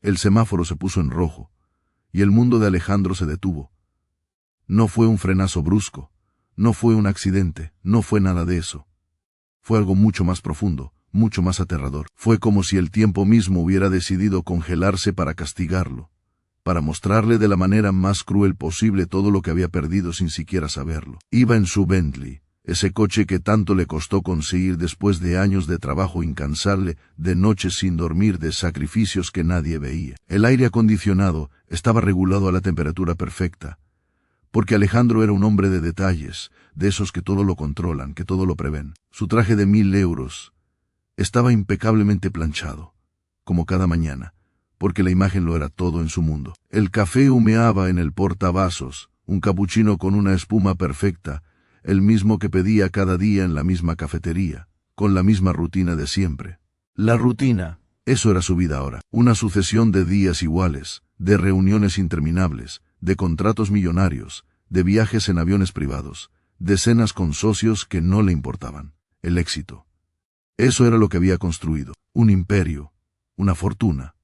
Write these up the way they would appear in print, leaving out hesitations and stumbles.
El semáforo se puso en rojo, y el mundo de Alejandro se detuvo. No fue un frenazo brusco, no fue un accidente, no fue nada de eso. Fue algo mucho más profundo, mucho más aterrador. Fue como si el tiempo mismo hubiera decidido congelarse para castigarlo, para mostrarle de la manera más cruel posible todo lo que había perdido sin siquiera saberlo. Iba en su Bentley, ese coche que tanto le costó conseguir después de años de trabajo incansable, de noches sin dormir, de sacrificios que nadie veía. El aire acondicionado estaba regulado a la temperatura perfecta, porque Alejandro era un hombre de detalles, de esos que todo lo controlan, que todo lo prevén. Su traje de 1000 euros estaba impecablemente planchado, como cada mañana, porque la imagen lo era todo en su mundo. El café humeaba en el portavasos, un capuchino con una espuma perfecta, el mismo que pedía cada día en la misma cafetería, con la misma rutina de siempre. La rutina, eso era su vida ahora, una sucesión de días iguales, de reuniones interminables, de contratos millonarios, de viajes en aviones privados, de cenas con socios que no le importaban. El éxito. Eso era lo que había construido, un imperio, una fortuna,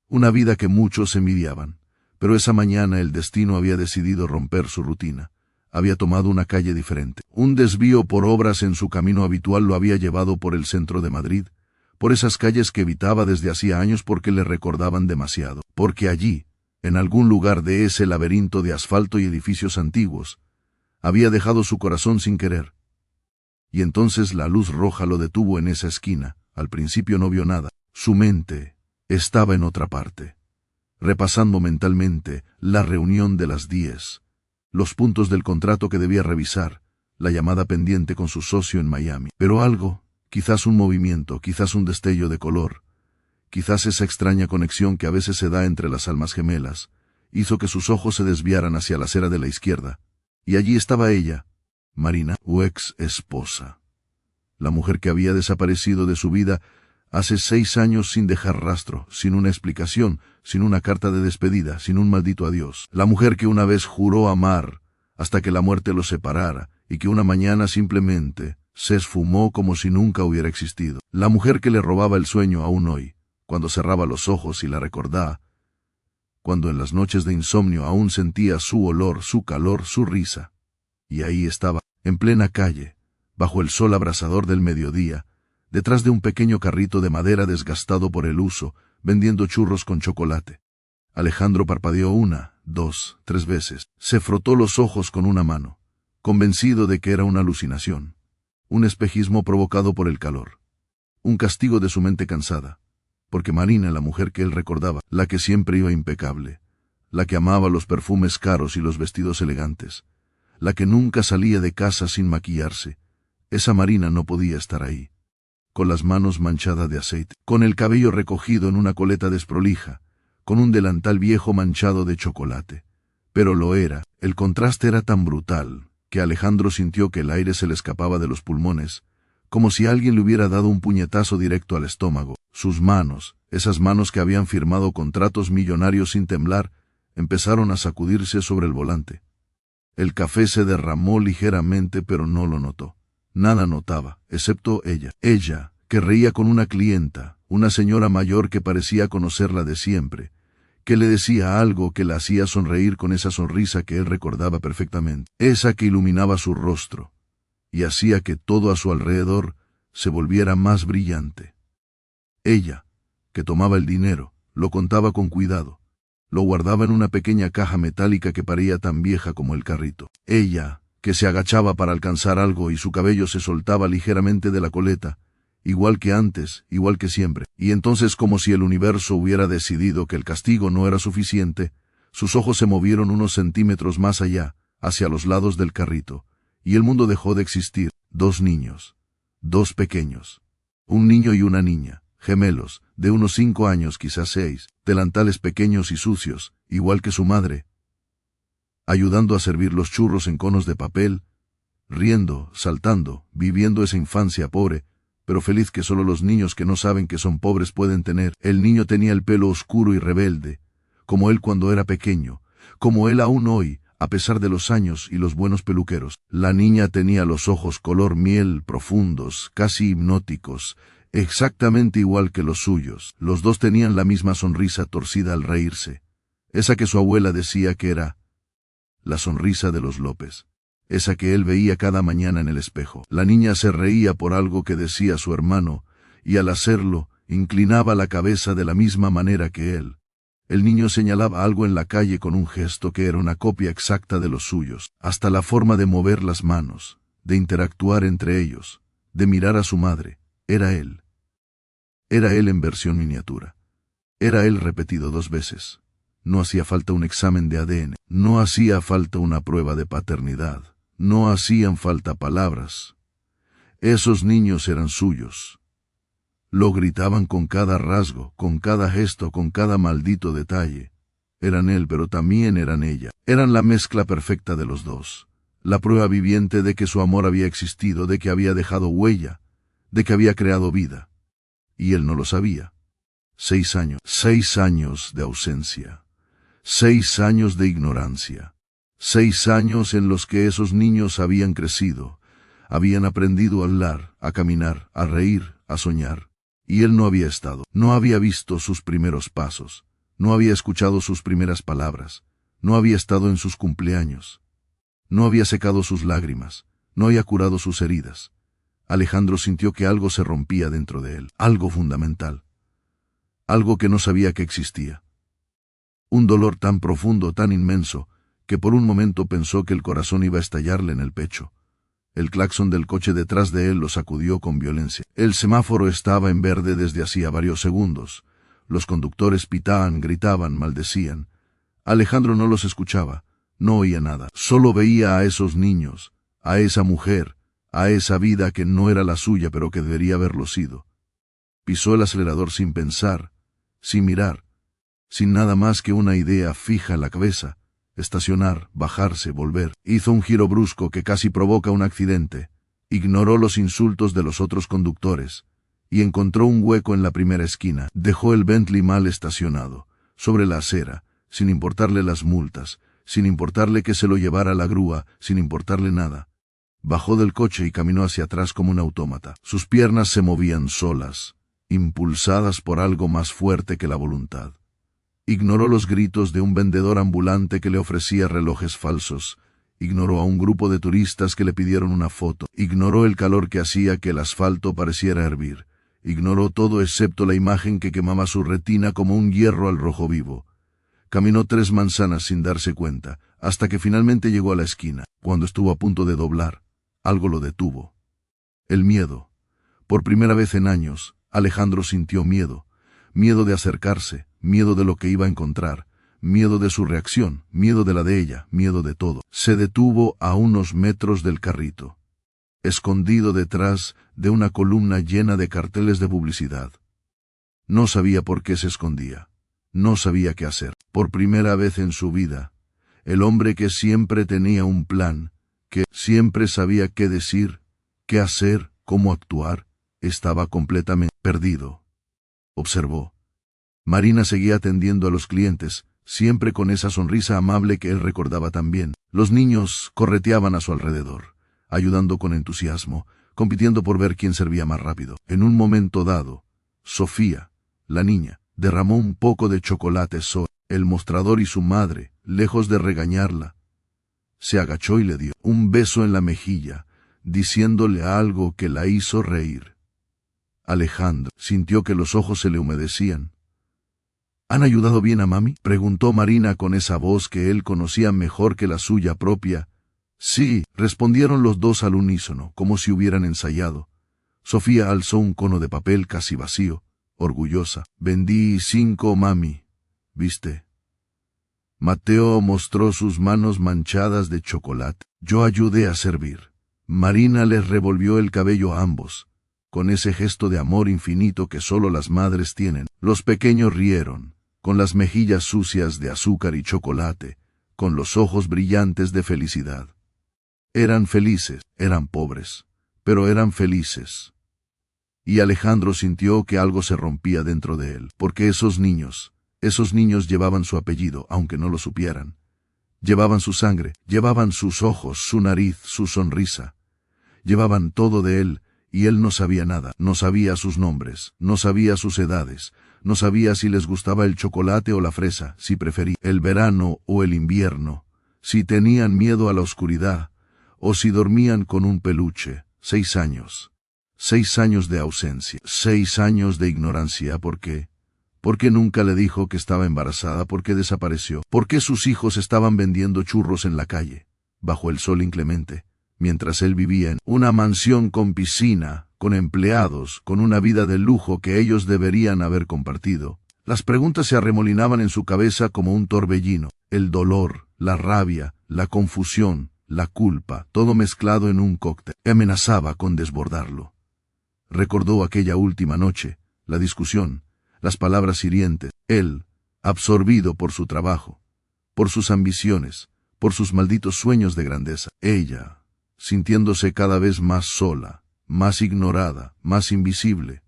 una vida que muchos envidiaban. Pero esa mañana el destino había decidido romper su rutina. Había tomado una calle diferente. Un desvío por obras en su camino habitual lo había llevado por el centro de Madrid, por esas calles que evitaba desde hacía años porque le recordaban demasiado, porque allí, en algún lugar de ese laberinto de asfalto y edificios antiguos, había dejado su corazón sin querer. Y entonces la luz roja lo detuvo en esa esquina. Al principio no vio nada. Su mente estaba en otra parte, repasando mentalmente la reunión de las 10, los puntos del contrato que debía revisar, la llamada pendiente con su socio en Miami. Pero algo, quizás un movimiento, quizás un destello de color, quizás esa extraña conexión que a veces se da entre las almas gemelas, hizo que sus ojos se desviaran hacia la acera de la izquierda. Y allí estaba ella, Marina, su ex esposa, la mujer que había desaparecido de su vida hace 6 años sin dejar rastro, sin una explicación, sin una carta de despedida, sin un maldito adiós. La mujer que una vez juró amar hasta que la muerte los separara y que una mañana simplemente se esfumó como si nunca hubiera existido. La mujer que le robaba el sueño aún hoy, cuando cerraba los ojos y la recordaba, cuando en las noches de insomnio aún sentía su olor, su calor, su risa. Y ahí estaba, en plena calle, bajo el sol abrasador del mediodía, detrás de un pequeño carrito de madera desgastado por el uso, vendiendo churros con chocolate. Alejandro parpadeó 1, 2, 3 veces. Se frotó los ojos con una mano, convencido de que era una alucinación, un espejismo provocado por el calor, un castigo de su mente cansada, porque Marina, la mujer que él recordaba, la que siempre iba impecable, la que amaba los perfumes caros y los vestidos elegantes, la que nunca salía de casa sin maquillarse, esa Marina no podía estar ahí, con las manos manchadas de aceite, con el cabello recogido en una coleta desprolija, con un delantal viejo manchado de chocolate. Pero lo era, el contraste era tan brutal, que Alejandro sintió que el aire se le escapaba de los pulmones, como si alguien le hubiera dado un puñetazo directo al estómago. Sus manos, esas manos que habían firmado contratos millonarios sin temblar, empezaron a sacudirse sobre el volante. El café se derramó ligeramente, pero no lo notó. Nada notaba, excepto ella. Ella, que reía con una clienta, una señora mayor que parecía conocerla de siempre, que le decía algo que la hacía sonreír con esa sonrisa que él recordaba perfectamente, esa que iluminaba su rostro, y hacía que todo a su alrededor se volviera más brillante. Ella, que tomaba el dinero, lo contaba con cuidado, lo guardaba en una pequeña caja metálica que parecía tan vieja como el carrito. Ella, que se agachaba para alcanzar algo y su cabello se soltaba ligeramente de la coleta, igual que antes, igual que siempre. Y entonces, como si el universo hubiera decidido que el castigo no era suficiente, sus ojos se movieron unos centímetros más allá, hacia los lados del carrito, y el mundo dejó de existir. 2 niños, 2 pequeños, un niño y una niña, gemelos, de unos 5 años, quizás 6, delantales pequeños y sucios, igual que su madre, ayudando a servir los churros en conos de papel, riendo, saltando, viviendo esa infancia pobre, pero feliz que solo los niños que no saben que son pobres pueden tener. El niño tenía el pelo oscuro y rebelde, como él cuando era pequeño, como él aún hoy, a pesar de los años y los buenos peluqueros. La niña tenía los ojos color miel profundos, casi hipnóticos, exactamente igual que los suyos. Los dos tenían la misma sonrisa torcida al reírse, esa que su abuela decía que era la sonrisa de los López, esa que él veía cada mañana en el espejo. La niña se reía por algo que decía su hermano, y al hacerlo, inclinaba la cabeza de la misma manera que él. El niño señalaba algo en la calle con un gesto que era una copia exacta de los suyos, hasta la forma de mover las manos, de interactuar entre ellos, de mirar a su madre. Era él. Era él en versión miniatura. Era él repetido 2 veces. No hacía falta un examen de ADN, no hacía falta una prueba de paternidad, no hacían falta palabras. Esos niños eran suyos. Lo gritaban con cada rasgo, con cada gesto, con cada maldito detalle. Eran él, pero también eran ella. Eran la mezcla perfecta de los dos. La prueba viviente de que su amor había existido, de que había dejado huella, de que había creado vida. Y él no lo sabía. 6 años. 6 años de ausencia. 6 años de ignorancia. 6 años en los que esos niños habían crecido, habían aprendido a hablar, a caminar, a reír, a soñar. Y él no había estado, no había visto sus primeros pasos, no había escuchado sus primeras palabras, no había estado en sus cumpleaños, no había secado sus lágrimas, no había curado sus heridas. Alejandro sintió que algo se rompía dentro de él, algo fundamental, algo que no sabía que existía. Un dolor tan profundo, tan inmenso, que por un momento pensó que el corazón iba a estallarle en el pecho. El claxon del coche detrás de él lo sacudió con violencia. El semáforo estaba en verde desde hacía varios segundos. Los conductores pitaban, gritaban, maldecían. Alejandro no los escuchaba, no oía nada. Solo veía a esos niños, a esa mujer, a esa vida que no era la suya pero que debería haberlo sido. Pisó el acelerador sin pensar, sin mirar, sin nada más que una idea fija en la cabeza. Estacionar, bajarse, volver. Hizo un giro brusco que casi provoca un accidente. Ignoró los insultos de los otros conductores y encontró un hueco en la primera esquina. Dejó el Bentley mal estacionado, sobre la acera, sin importarle las multas, sin importarle que se lo llevara la grúa, sin importarle nada. Bajó del coche y caminó hacia atrás como un autómata. Sus piernas se movían solas, impulsadas por algo más fuerte que la voluntad. Ignoró los gritos de un vendedor ambulante que le ofrecía relojes falsos. Ignoró a un grupo de turistas que le pidieron una foto. Ignoró el calor que hacía que el asfalto pareciera hervir. Ignoró todo excepto la imagen que quemaba su retina como un hierro al rojo vivo. Caminó 3 manzanas sin darse cuenta, hasta que finalmente llegó a la esquina. Cuando estuvo a punto de doblar, algo lo detuvo. El miedo. Por primera vez en años, Alejandro sintió miedo. Miedo de acercarse, miedo de lo que iba a encontrar, miedo de su reacción, miedo de la de ella, miedo de todo. Se detuvo a unos metros del carrito, escondido detrás de una columna llena de carteles de publicidad. No sabía por qué se escondía, no sabía qué hacer. Por primera vez en su vida, el hombre que siempre tenía un plan, que siempre sabía qué decir, qué hacer, cómo actuar, estaba completamente perdido. Observó. Marina seguía atendiendo a los clientes, siempre con esa sonrisa amable que él recordaba tan bien. Los niños correteaban a su alrededor, ayudando con entusiasmo, compitiendo por ver quién servía más rápido. En un momento dado, Sofía, la niña, derramó un poco de chocolate sobre el mostrador y su madre, lejos de regañarla, se agachó y le dio un beso en la mejilla, diciéndole algo que la hizo reír. Alejandro sintió que los ojos se le humedecían. ¿Han ayudado bien a mami?, preguntó Marina con esa voz que él conocía mejor que la suya propia. Sí, respondieron los dos al unísono, como si hubieran ensayado. Sofía alzó un cono de papel casi vacío, orgullosa. Vendí 5, mami. ¿Viste? Mateo mostró sus manos manchadas de chocolate. Yo ayudé a servir. Marina les revolvió el cabello a ambos, con ese gesto de amor infinito que solo las madres tienen. Los pequeños rieron, con las mejillas sucias de azúcar y chocolate, con los ojos brillantes de felicidad. Eran felices, eran pobres, pero eran felices. Y Alejandro sintió que algo se rompía dentro de él, porque esos niños llevaban su apellido, aunque no lo supieran. Llevaban su sangre, llevaban sus ojos, su nariz, su sonrisa. Llevaban todo de él, y él no sabía nada, no sabía sus nombres, no sabía sus edades, no sabía si les gustaba el chocolate o la fresa, si prefería el verano o el invierno, si tenían miedo a la oscuridad, o si dormían con un peluche. 6 años. 6 años de ausencia. 6 años de ignorancia. ¿Por qué? ¿Por qué nunca le dijo que estaba embarazada? ¿Por qué desapareció? ¿Por qué sus hijos estaban vendiendo churros en la calle, bajo el sol inclemente, mientras él vivía en una mansión con piscina, con empleados, con una vida de lujo que ellos deberían haber compartido? Las preguntas se arremolinaban en su cabeza como un torbellino. El dolor, la rabia, la confusión, la culpa, todo mezclado en un cóctel. Amenazaba con desbordarlo. Recordó aquella última noche, la discusión, las palabras hirientes. Él, absorbido por su trabajo, por sus ambiciones, por sus malditos sueños de grandeza. Ella, sintiéndose cada vez más sola, más ignorada, más invisible.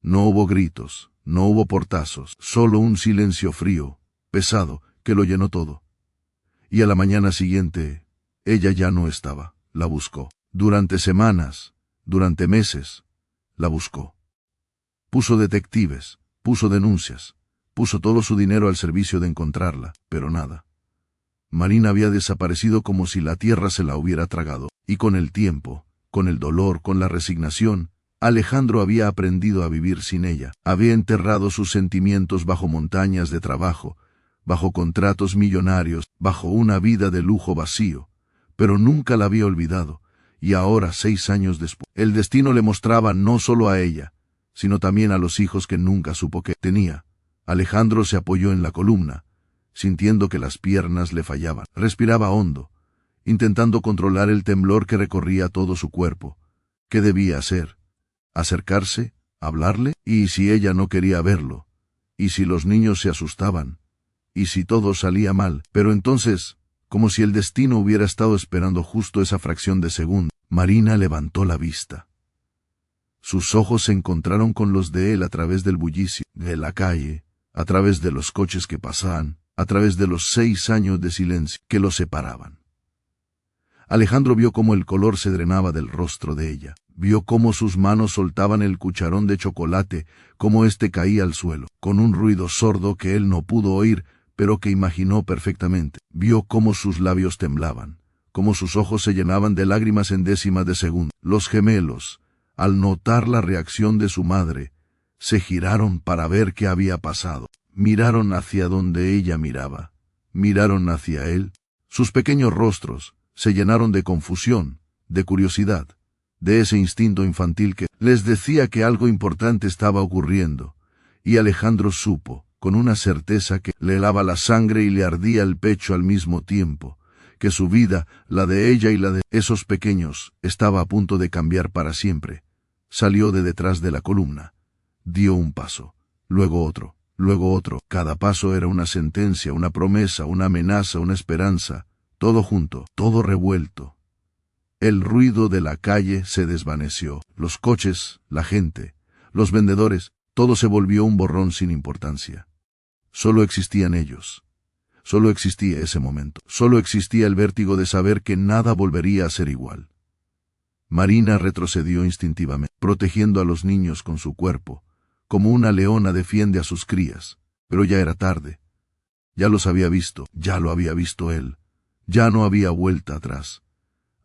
No hubo gritos, no hubo portazos, solo un silencio frío, pesado, que lo llenó todo. Y a la mañana siguiente, ella ya no estaba. La buscó. Durante semanas, durante meses, la buscó. Puso detectives, puso denuncias, puso todo su dinero al servicio de encontrarla, pero nada. Marina había desaparecido como si la tierra se la hubiera tragado, y con el tiempo, con el dolor, con la resignación, Alejandro había aprendido a vivir sin ella. Había enterrado sus sentimientos bajo montañas de trabajo, bajo contratos millonarios, bajo una vida de lujo vacío, pero nunca la había olvidado, y ahora, 6 años después, el destino le mostraba no solo a ella, sino también a los hijos que nunca supo que tenía. Alejandro se apoyó en la columna, sintiendo que las piernas le fallaban. Respiraba hondo, intentando controlar el temblor que recorría todo su cuerpo. ¿Qué debía hacer? ¿Acercarse? ¿Hablarle? ¿Y si ella no quería verlo? ¿Y si los niños se asustaban? ¿Y si todo salía mal? Pero entonces, como si el destino hubiera estado esperando justo esa fracción de segundo, Marina levantó la vista. Sus ojos se encontraron con los de él a través del bullicio de la calle, a través de los coches que pasaban, a través de los 6 años de silencio que los separaban. Alejandro vio cómo el color se drenaba del rostro de ella, vio cómo sus manos soltaban el cucharón de chocolate, cómo éste caía al suelo, con un ruido sordo que él no pudo oír, pero que imaginó perfectamente. Vio cómo sus labios temblaban, cómo sus ojos se llenaban de lágrimas en décimas de segundo. Los gemelos, al notar la reacción de su madre, se giraron para ver qué había pasado. Miraron hacia donde ella miraba, miraron hacia él. Sus pequeños rostros se llenaron de confusión, de curiosidad, de ese instinto infantil que les decía que algo importante estaba ocurriendo, y Alejandro supo, con una certeza que le helaba la sangre y le ardía el pecho al mismo tiempo, que su vida, la de ella y la de esos pequeños, estaba a punto de cambiar para siempre. Salió de detrás de la columna. Dio un paso, luego otro, luego otro. Cada paso era una sentencia, una promesa, una amenaza, una esperanza, todo junto, todo revuelto. El ruido de la calle se desvaneció. Los coches, la gente, los vendedores, todo se volvió un borrón sin importancia. Solo existían ellos. Solo existía ese momento. Solo existía el vértigo de saber que nada volvería a ser igual. Marina retrocedió instintivamente, protegiendo a los niños con su cuerpo, como una leona defiende a sus crías. Pero ya era tarde. Ya los había visto, ya lo había visto él. Ya no había vuelta atrás.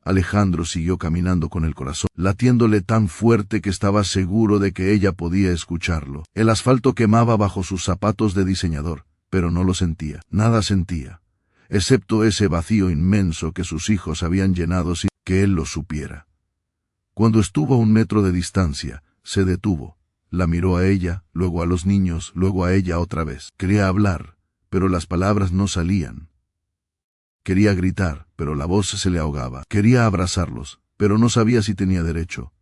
Alejandro siguió caminando con el corazón, latiéndole tan fuerte que estaba seguro de que ella podía escucharlo. El asfalto quemaba bajo sus zapatos de diseñador, pero no lo sentía. Nada sentía, excepto ese vacío inmenso que sus hijos habían llenado sin que él lo supiera. Cuando estuvo a 1 metro de distancia, se detuvo. La miró a ella, luego a los niños, luego a ella otra vez. Quería hablar, pero las palabras no salían. Quería gritar, pero la voz se le ahogaba. Quería abrazarlos, pero no sabía si tenía derecho.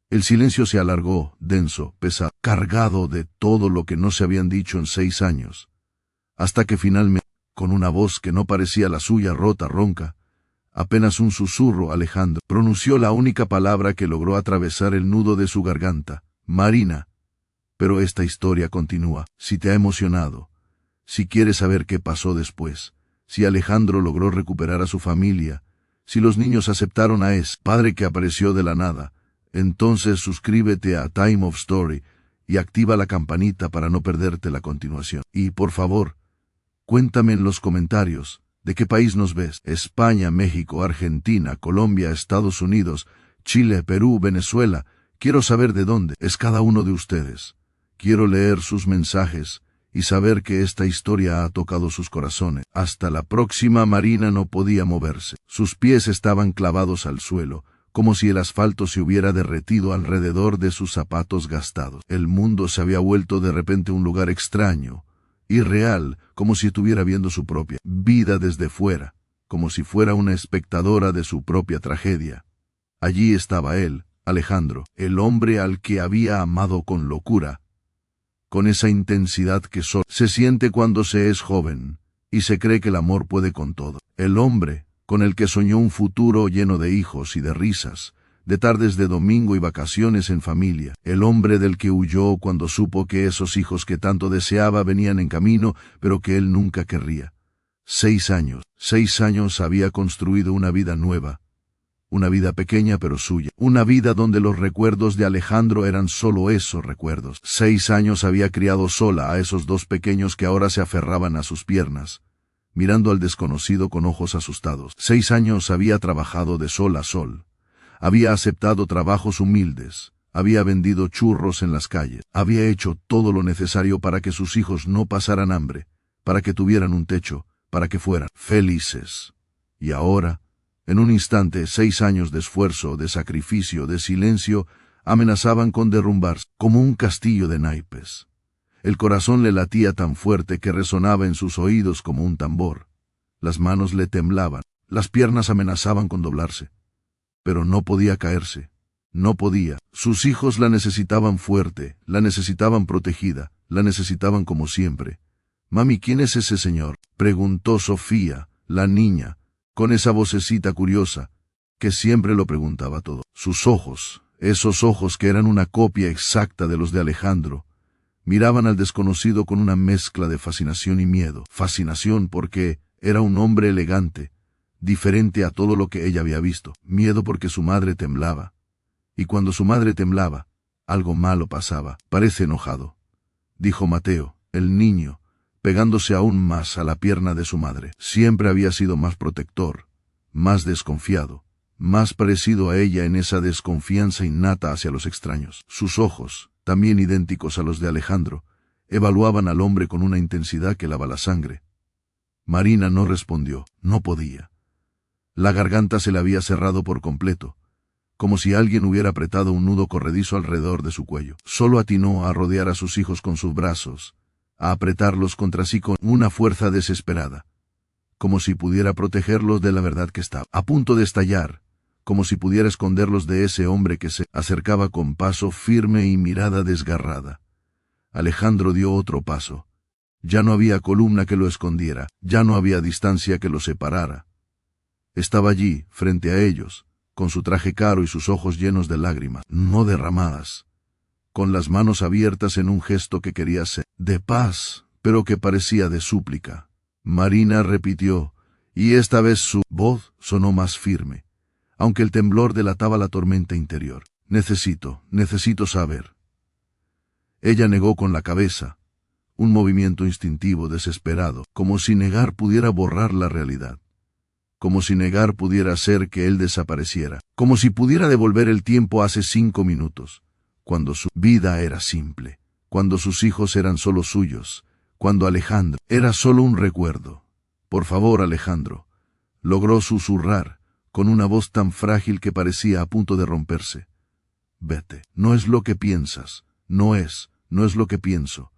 El silencio se alargó, denso, pesado, cargado de todo lo que no se habían dicho en 6 años. Hasta que finalmente, con una voz que no parecía la suya, rota, ronca, apenas un susurro, Alejandro pronunció la única palabra que logró atravesar el nudo de su garganta: Marina. Pero esta historia continúa. Si te ha emocionado, si quieres saber qué pasó después, si Alejandro logró recuperar a su familia, si los niños aceptaron a ese padre que apareció de la nada, Entonces suscríbete a Time of Story y activa la campanita para no perderte la continuación. Y por favor, cuéntame en los comentarios de qué país nos ves. España, México, Argentina, Colombia, Estados Unidos, Chile, Perú, Venezuela. Quiero saber de dónde es cada uno de ustedes. Quiero leer sus mensajes y saber que esta historia ha tocado sus corazones. Hasta la próxima. Marina no podía moverse. Sus pies estaban clavados al suelo, como si el asfalto se hubiera derretido alrededor de sus zapatos gastados. El mundo se había vuelto de repente un lugar extraño, irreal, como si estuviera viendo su propia vida desde fuera, como si fuera una espectadora de su propia tragedia. Allí estaba él, Alejandro, el hombre al que había amado con locura, con esa intensidad que solo se siente cuando se es joven, y se cree que el amor puede con todo. El hombre con el que soñó un futuro lleno de hijos y de risas, de tardes de domingo y vacaciones en familia. El hombre del que huyó cuando supo que esos hijos que tanto deseaba venían en camino, pero que él nunca querría. 6 años había construido una vida nueva. Una vida pequeña pero suya. Una vida donde los recuerdos de Alejandro eran solo esos recuerdos. 6 años había criado sola a esos 2 pequeños que ahora se aferraban a sus piernas, mirando al desconocido con ojos asustados. 6 años había trabajado de sol a sol. Había aceptado trabajos humildes. Había vendido churros en las calles. Había hecho todo lo necesario para que sus hijos no pasaran hambre, para que tuvieran un techo, para que fueran felices. Y ahora, en un instante, 6 años de esfuerzo, de sacrificio, de silencio, amenazaban con derrumbarse como un castillo de naipes. El corazón le latía tan fuerte que resonaba en sus oídos como un tambor. Las manos le temblaban, las piernas amenazaban con doblarse. Pero no podía caerse. No podía. Sus hijos la necesitaban fuerte, la necesitaban protegida, la necesitaban como siempre. «Mami, ¿quién es ese señor?», preguntó Sofía, la niña, con esa vocecita curiosa, que siempre lo preguntaba todo. Sus ojos, esos ojos que eran una copia exacta de los de Alejandro, miraban al desconocido con una mezcla de fascinación y miedo. Fascinación porque era un hombre elegante, diferente a todo lo que ella había visto. Miedo porque su madre temblaba. Y cuando su madre temblaba, algo malo pasaba. «Parece enojado», dijo Mateo, el niño, pegándose aún más a la pierna de su madre. Siempre había sido más protector, más desconfiado, más parecido a ella en esa desconfianza innata hacia los extraños. Sus ojos, también idénticos a los de Alejandro, evaluaban al hombre con una intensidad que helaba la sangre. Marina no respondió, no podía. La garganta se le había cerrado por completo, como si alguien hubiera apretado un nudo corredizo alrededor de su cuello. Solo atinó a rodear a sus hijos con sus brazos, a apretarlos contra sí con una fuerza desesperada, como si pudiera protegerlos de la verdad que estaba a punto de estallar, como si pudiera esconderlos de ese hombre que se acercaba con paso firme y mirada desgarrada. Alejandro dio otro paso. Ya no había columna que lo escondiera, ya no había distancia que lo separara. Estaba allí, frente a ellos, con su traje caro y sus ojos llenos de lágrimas, no derramadas, con las manos abiertas en un gesto que quería ser de paz, pero que parecía de súplica. Marina repitió, y esta vez su voz sonó más firme, aunque el temblor delataba la tormenta interior. Necesito saber. Ella negó con la cabeza, un movimiento instintivo desesperado, como si negar pudiera borrar la realidad, como si negar pudiera hacer que él desapareciera, como si pudiera devolver el tiempo hace 5 minutos, cuando su vida era simple, cuando sus hijos eran solo suyos, cuando Alejandro era solo un recuerdo. «Por favor, Alejandro», logró susurrar, con una voz tan frágil que parecía a punto de romperse. «Vete, no es lo que piensas, no es lo que pienso».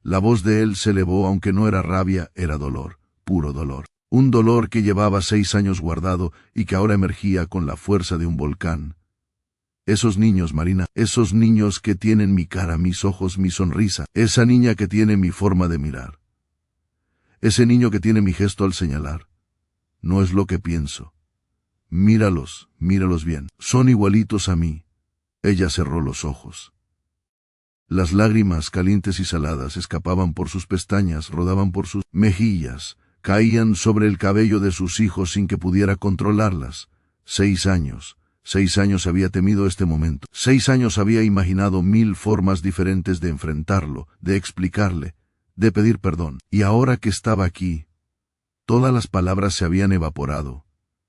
La voz de él se elevó, aunque no era rabia, era dolor, puro dolor. Un dolor que llevaba 6 años guardado y que ahora emergía con la fuerza de un volcán. Esos niños, Marina, esos niños que tienen mi cara, mis ojos, mi sonrisa, esa niña que tiene mi forma de mirar. Ese niño que tiene mi gesto al señalar. No es lo que pienso. Míralos bien. Son igualitos a mí. Ella cerró los ojos. Las lágrimas calientes y saladas escapaban por sus pestañas, rodaban por sus mejillas, caían sobre el cabello de sus hijos sin que pudiera controlarlas. 6 años. 6 años había temido este momento. 6 años había imaginado 1000 formas diferentes de enfrentarlo, de explicarle, de pedir perdón. Y ahora que estaba aquí, todas las palabras se habían evaporado.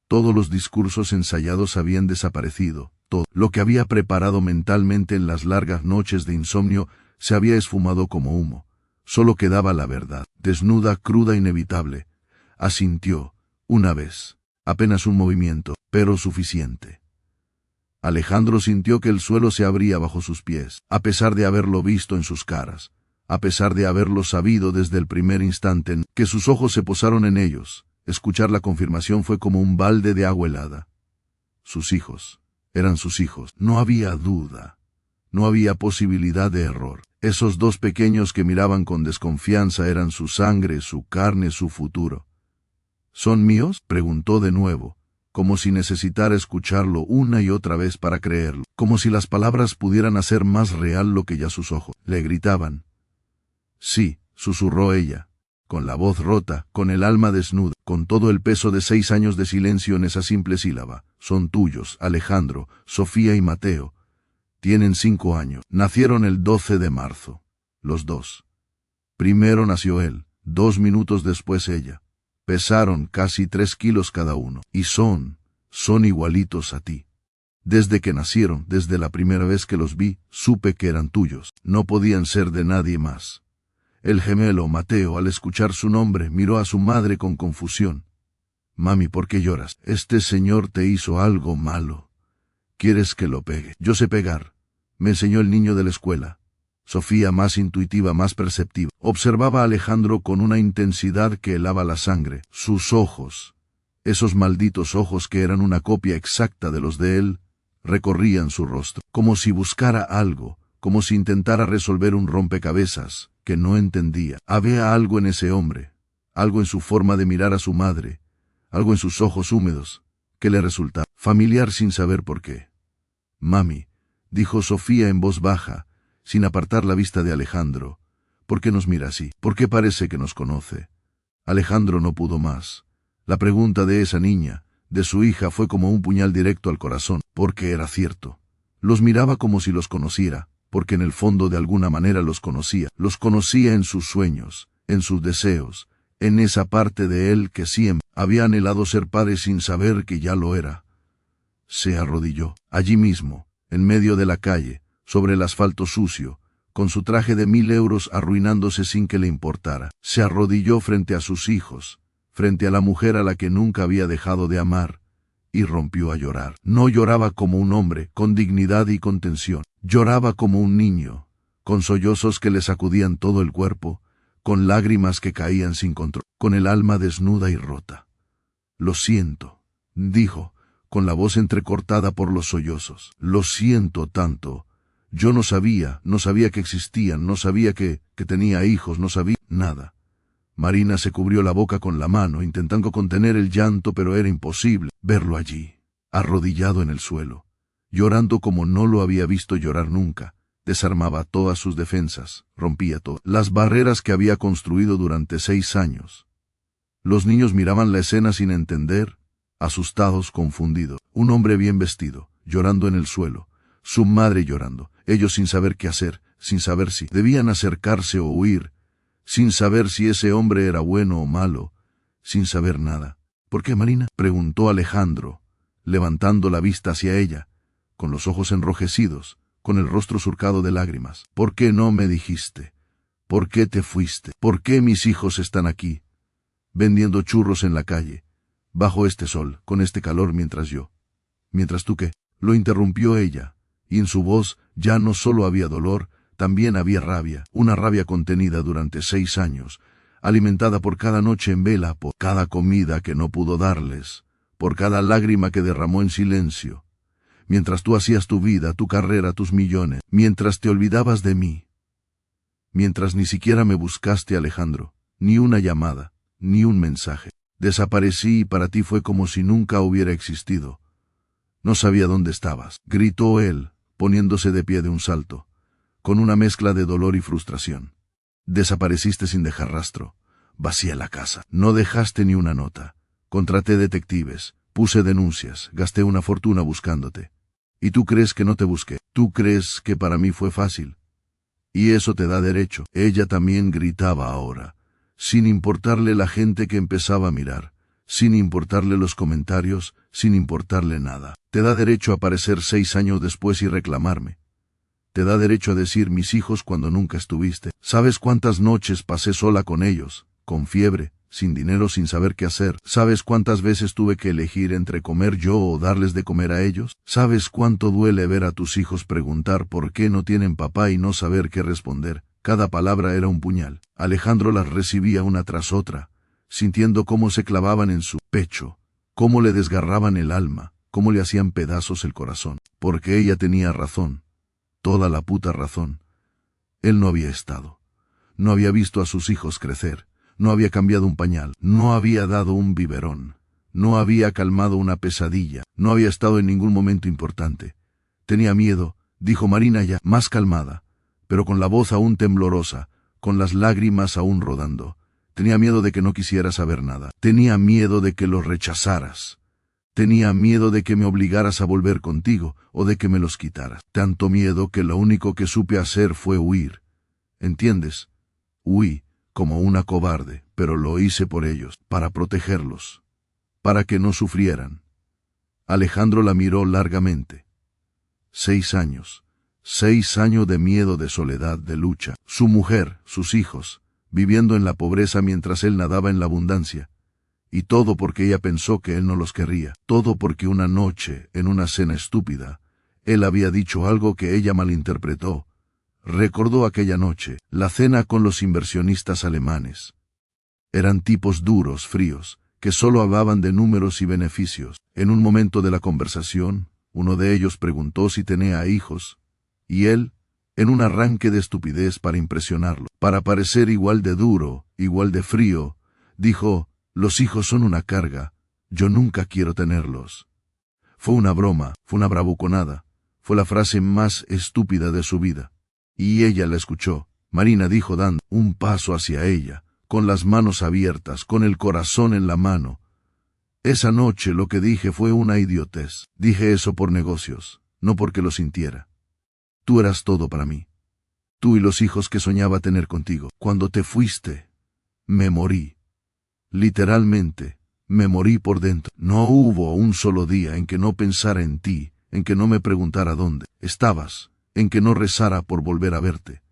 Todos los discursos ensayados habían desaparecido. Todo lo que había preparado mentalmente en las largas noches de insomnio se había esfumado como humo. Solo quedaba la verdad, desnuda, cruda, inevitable. Asintió, una vez, apenas un movimiento, pero suficiente. Alejandro sintió que el suelo se abría bajo sus pies, a pesar de haberlo visto en sus caras, a pesar de haberlo sabido desde el primer instante en que sus ojos se posaron en ellos. Escuchar la confirmación fue como un balde de agua helada. Sus hijos, eran sus hijos, no había duda, no había posibilidad de error. Esos 2 pequeños que miraban con desconfianza eran su sangre, su carne, su futuro. ¿Son míos?, preguntó de nuevo, como si necesitara escucharlo una y otra vez para creerlo, como si las palabras pudieran hacer más real lo que ya sus ojos le gritaban. Sí, susurró ella, con la voz rota, con el alma desnuda, con todo el peso de 6 años de silencio en esa simple sílaba. Son tuyos, Alejandro, Sofía y Mateo. Tienen 5 años. Nacieron el 12 de marzo. Los 2. Primero nació él, 2 minutos después ella. Pesaron casi 3 kilos cada uno. Y son igualitos a ti. Desde que nacieron, desde la primera vez que los vi, supe que eran tuyos. No podían ser de nadie más. El gemelo, Mateo, al escuchar su nombre, miró a su madre con confusión. Mami, ¿por qué lloras? Este señor te hizo algo malo. ¿Quieres que lo pegue? Yo sé pegar. Me enseñó el niño de la escuela. Sofía, más intuitiva, más perceptiva, observaba a Alejandro con una intensidad que helaba la sangre. Sus ojos, esos malditos ojos que eran una copia exacta de los de él, recorrían su rostro, como si buscara algo, como si intentara resolver un rompecabezas que no entendía. Había algo en ese hombre, algo en su forma de mirar a su madre, algo en sus ojos húmedos, que le resultaba familiar sin saber por qué. Mami, dijo Sofía en voz baja, sin apartar la vista de Alejandro, ¿por qué nos mira así? ¿Por qué parece que nos conoce? Alejandro no pudo más. La pregunta de esa niña, de su hija, fue como un puñal directo al corazón, porque era cierto. Los miraba como si los conociera, porque en el fondo de alguna manera los conocía en sus sueños, en sus deseos, en esa parte de él que siempre había anhelado ser padre sin saber que ya lo era. Se arrodilló, allí mismo, en medio de la calle, sobre el asfalto sucio, con su traje de 1000 euros arruinándose sin que le importara. Se arrodilló frente a sus hijos, frente a la mujer a la que nunca había dejado de amar, y rompió a llorar. No lloraba como un hombre, con dignidad y contención. Lloraba como un niño, con sollozos que le sacudían todo el cuerpo, con lágrimas que caían sin control, con el alma desnuda y rota. Lo siento, dijo, con la voz entrecortada por los sollozos. Lo siento tanto. Yo no sabía que existían, no sabía que tenía hijos, no sabía nada. Marina se cubrió la boca con la mano, intentando contener el llanto, pero era imposible verlo allí, arrodillado en el suelo, llorando como no lo había visto llorar nunca. Desarmaba todas sus defensas, rompía todas las barreras que había construido durante 6 años. Los niños miraban la escena sin entender, asustados, confundidos. Un hombre bien vestido, llorando en el suelo, su madre llorando, ellos sin saber qué hacer, sin saber si debían acercarse o huir, sin saber si ese hombre era bueno o malo, sin saber nada. ¿Por qué, Marina?, preguntó Alejandro, levantando la vista hacia ella, con los ojos enrojecidos, con el rostro surcado de lágrimas. ¿Por qué no me dijiste? ¿Por qué te fuiste? ¿Por qué mis hijos están aquí, vendiendo churros en la calle, bajo este sol, con este calor, mientras tú qué? Lo interrumpió ella, y en su voz ya no solo había dolor, también había rabia, una rabia contenida durante 6 años, alimentada por cada noche en vela, por cada comida que no pudo darles, por cada lágrima que derramó en silencio, mientras tú hacías tu vida, tu carrera, tus millones, mientras te olvidabas de mí, mientras ni siquiera me buscaste, Alejandro, ni una llamada, ni un mensaje. Desaparecí y para ti fue como si nunca hubiera existido. No sabía dónde estabas, gritó él, poniéndose de pie de un salto, con una mezcla de dolor y frustración. Desapareciste sin dejar rastro. Vacié la casa. No dejaste ni una nota. Contraté detectives. Puse denuncias, gasté una fortuna buscándote. ¿Y tú crees que no te busqué? ¿Tú crees que para mí fue fácil? Y eso te da derecho. Ella también gritaba ahora, sin importarle la gente que empezaba a mirar, sin importarle los comentarios, sin importarle nada. Te da derecho a aparecer 6 años después y reclamarme. Te da derecho a decir mis hijos cuando nunca estuviste. ¿Sabes cuántas noches pasé sola con ellos, con fiebre, sin dinero, sin saber qué hacer? ¿Sabes cuántas veces tuve que elegir entre comer yo o darles de comer a ellos? ¿Sabes cuánto duele ver a tus hijos preguntar por qué no tienen papá y no saber qué responder? Cada palabra era un puñal. Alejandro las recibía una tras otra, sintiendo cómo se clavaban en su pecho, cómo le desgarraban el alma, cómo le hacían pedazos el corazón. Porque ella tenía razón. Toda la puta razón. Él no había estado. No había visto a sus hijos crecer. No había cambiado un pañal. No había dado un biberón. No había calmado una pesadilla. No había estado en ningún momento importante. Tenía miedo, dijo Marina ya más calmada, pero con la voz aún temblorosa, con las lágrimas aún rodando. Tenía miedo de que no quisiera saber nada. Tenía miedo de que los rechazaras. Tenía miedo de que me obligaras a volver contigo o de que me los quitaras. Tanto miedo que lo único que supe hacer fue huir. ¿Entiendes? Huí, como una cobarde, pero lo hice por ellos, para protegerlos, para que no sufrieran. Alejandro la miró largamente. 6 años. 6 años de miedo, de soledad, de lucha. Su mujer, sus hijos, viviendo en la pobreza mientras él nadaba en la abundancia. Y todo porque ella pensó que él no los querría. Todo porque una noche, en una cena estúpida, él había dicho algo que ella malinterpretó. Recordó aquella noche, la cena con los inversionistas alemanes. Eran tipos duros, fríos, que solo hablaban de números y beneficios. En un momento de la conversación, uno de ellos preguntó si tenía hijos, y él, en un arranque de estupidez para impresionarlo, para parecer igual de duro, igual de frío, dijo: «Los hijos son una carga, yo nunca quiero tenerlos». Fue una broma, fue una bravuconada, fue la frase más estúpida de su vida. Y ella la escuchó. Marina dijo dando un paso hacia ella, con las manos abiertas, con el corazón en la mano: «Esa noche lo que dije fue una idiotez. Dije eso por negocios, no porque lo sintiera. Tú eras todo para mí. Tú y los hijos que soñaba tener contigo. Cuando te fuiste, me morí. Literalmente, me morí por dentro. No hubo un solo día en que no pensara en ti, en que no me preguntara dónde estabas, en que no rezara por volver a verte».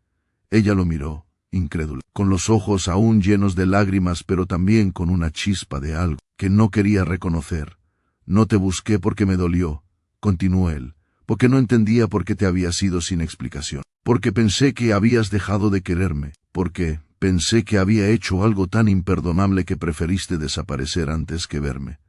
Ella lo miró, incrédula, con los ojos aún llenos de lágrimas, pero también con una chispa de algo que no quería reconocer. «No te busqué porque me dolió», continuó él, «porque no entendía por qué te habías ido sin explicación, porque pensé que habías dejado de quererme, porque pensé que había hecho algo tan imperdonable que preferiste desaparecer antes que verme.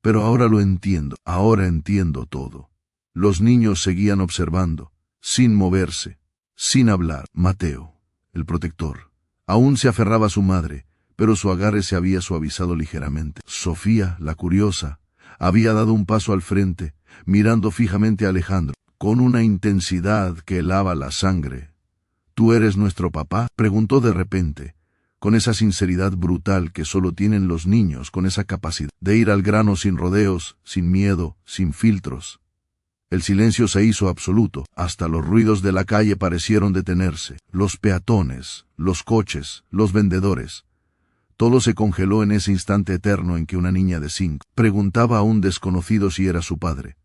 Pero ahora lo entiendo, ahora entiendo todo». Los niños seguían observando, sin moverse, sin hablar. Mateo, el protector, aún se aferraba a su madre, pero su agarre se había suavizado ligeramente. Sofía, la curiosa, había dado un paso al frente, mirando fijamente a Alejandro, con una intensidad que helaba la sangre. «¿Tú eres nuestro papá?», preguntó de repente, con esa sinceridad brutal que solo tienen los niños, con esa capacidad de ir al grano sin rodeos, sin miedo, sin filtros. El silencio se hizo absoluto, hasta los ruidos de la calle parecieron detenerse, los peatones, los coches, los vendedores. Todo se congeló en ese instante eterno en que una niña de 5 preguntaba a un desconocido si era su padre.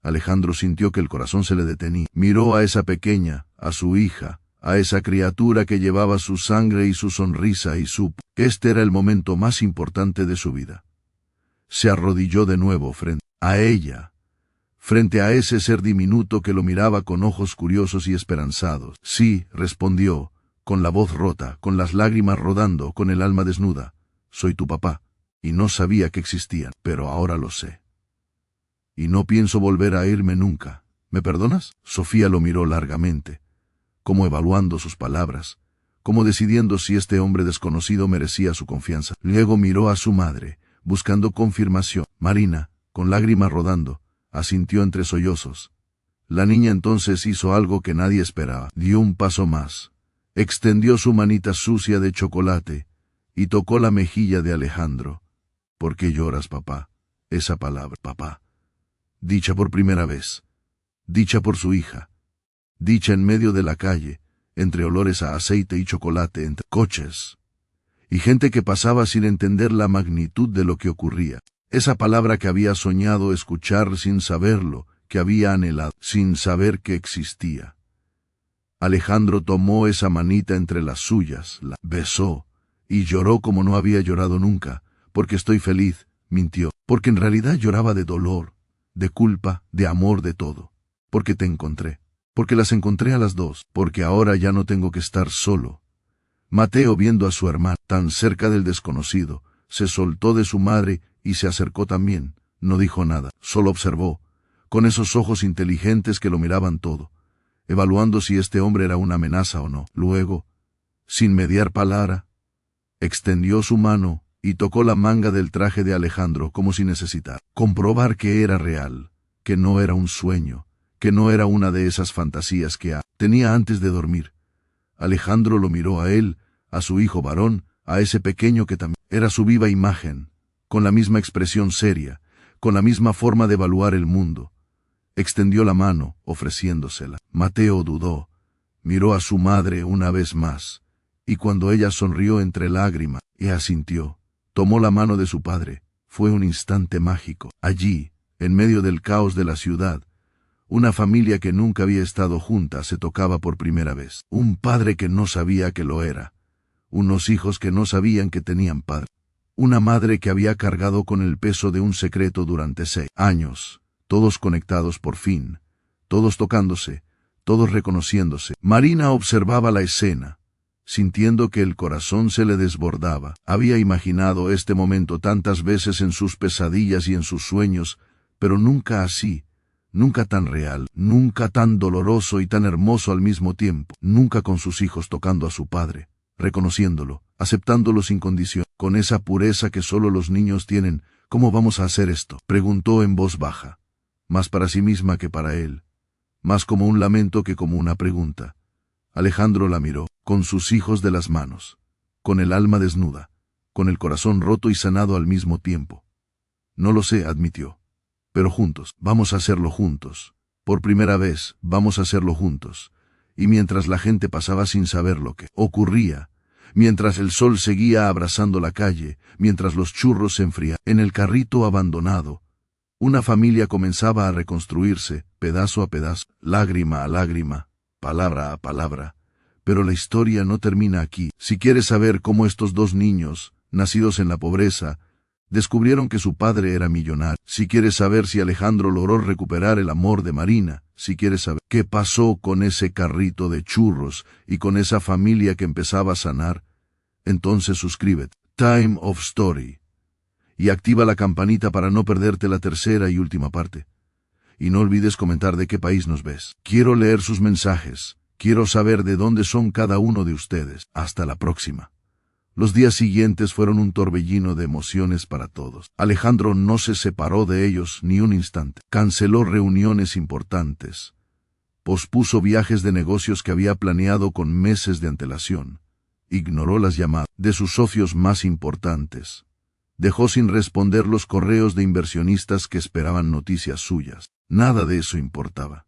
Alejandro sintió que el corazón se le detenía. Miró a esa pequeña, a su hija, a esa criatura que llevaba su sangre y su sonrisa, y supo que este era el momento más importante de su vida. Se arrodilló de nuevo frente a ella, frente a ese ser diminuto que lo miraba con ojos curiosos y esperanzados. «Sí», respondió, con la voz rota, con las lágrimas rodando, con el alma desnuda, «soy tu papá, y no sabía que existían, pero ahora lo sé. Y no pienso volver a irme nunca. ¿Me perdonas?». Sofía lo miró largamente, como evaluando sus palabras, como decidiendo si este hombre desconocido merecía su confianza. Luego miró a su madre, buscando confirmación. Marina, con lágrimas rodando, asintió entre sollozos. La niña entonces hizo algo que nadie esperaba. Dio un paso más, extendió su manita sucia de chocolate y tocó la mejilla de Alejandro. «¿Por qué lloras, papá?». esa palabra, papá. Dicha por primera vez. Dicha por su hija. Dicha en medio de la calle, entre olores a aceite y chocolate, entre coches y gente que pasaba sin entender la magnitud de lo que ocurría. Esa palabra que había soñado escuchar sin saberlo, que había anhelado, sin saber que existía. Alejandro tomó esa manita entre las suyas, la besó, y lloró como no había llorado nunca, porque estoy feliz, mintió, porque en realidad lloraba de dolor, de culpa, de amor, de todo. Porque te encontré, porque las encontré a las dos, porque ahora ya no tengo que estar solo. Mateo, viendo a su hermana tan cerca del desconocido, se soltó de su madre y se acercó también. No dijo nada, solo observó, con esos ojos inteligentes que lo miraban todo, evaluando si este hombre era una amenaza o no. Luego, sin mediar palabra, extendió su mano y tocó la manga del traje de Alejandro como si necesitara comprobar que era real, que no era un sueño, que no era una de esas fantasías que tenía antes de dormir. Alejandro lo miró a él, a su hijo varón, a ese pequeño que también era su viva imagen, con la misma expresión seria, con la misma forma de evaluar el mundo. Extendió la mano, ofreciéndosela. Mateo dudó, miró a su madre una vez más, y cuando ella sonrió entre lágrimas, y asintió, tomó la mano de su padre. Fue un instante mágico. Allí, en medio del caos de la ciudad, una familia que nunca había estado junta se tocaba por primera vez. Un padre que no sabía que lo era. Unos hijos que no sabían que tenían padre. Una madre que había cargado con el peso de un secreto durante 6 años. Todos conectados por fin. Todos tocándose. Todos reconociéndose. Marina observaba la escena, sintiendo que el corazón se le desbordaba. Había imaginado este momento tantas veces en sus pesadillas y en sus sueños, pero nunca así. Nunca tan real, nunca tan doloroso y tan hermoso al mismo tiempo, nunca con sus hijos tocando a su padre, reconociéndolo, aceptándolo sin condición, con esa pureza que solo los niños tienen. ¿Cómo vamos a hacer esto?, preguntó en voz baja, más para sí misma que para él, más como un lamento que como una pregunta. Alejandro la miró, con sus hijos de las manos, con el alma desnuda, con el corazón roto y sanado al mismo tiempo. No lo sé, admitió. Pero juntos, vamos a hacerlo juntos. Por primera vez, vamos a hacerlo juntos. Y mientras la gente pasaba sin saber lo que ocurría, mientras el sol seguía abrazando la calle, mientras los churros se enfriaban en el carrito abandonado, una familia comenzaba a reconstruirse, pedazo a pedazo, lágrima a lágrima, palabra a palabra. Pero la historia no termina aquí. Si quieres saber cómo estos dos niños, nacidos en la pobreza, descubrieron que su padre era millonario, si quieres saber si Alejandro logró recuperar el amor de Marina, si quieres saber qué pasó con ese carrito de churros y con esa familia que empezaba a sanar, entonces suscríbete, Time of Story, y activa la campanita para no perderte la tercera y última parte. Y no olvides comentar de qué país nos ves. Quiero leer sus mensajes, quiero saber de dónde son cada uno de ustedes. Hasta la próxima. Los días siguientes fueron un torbellino de emociones para todos. Alejandro no se separó de ellos ni un instante. Canceló reuniones importantes. Pospuso viajes de negocios que había planeado con meses de antelación. Ignoró las llamadas de sus socios más importantes. Dejó sin responder los correos de inversionistas que esperaban noticias suyas. Nada de eso importaba.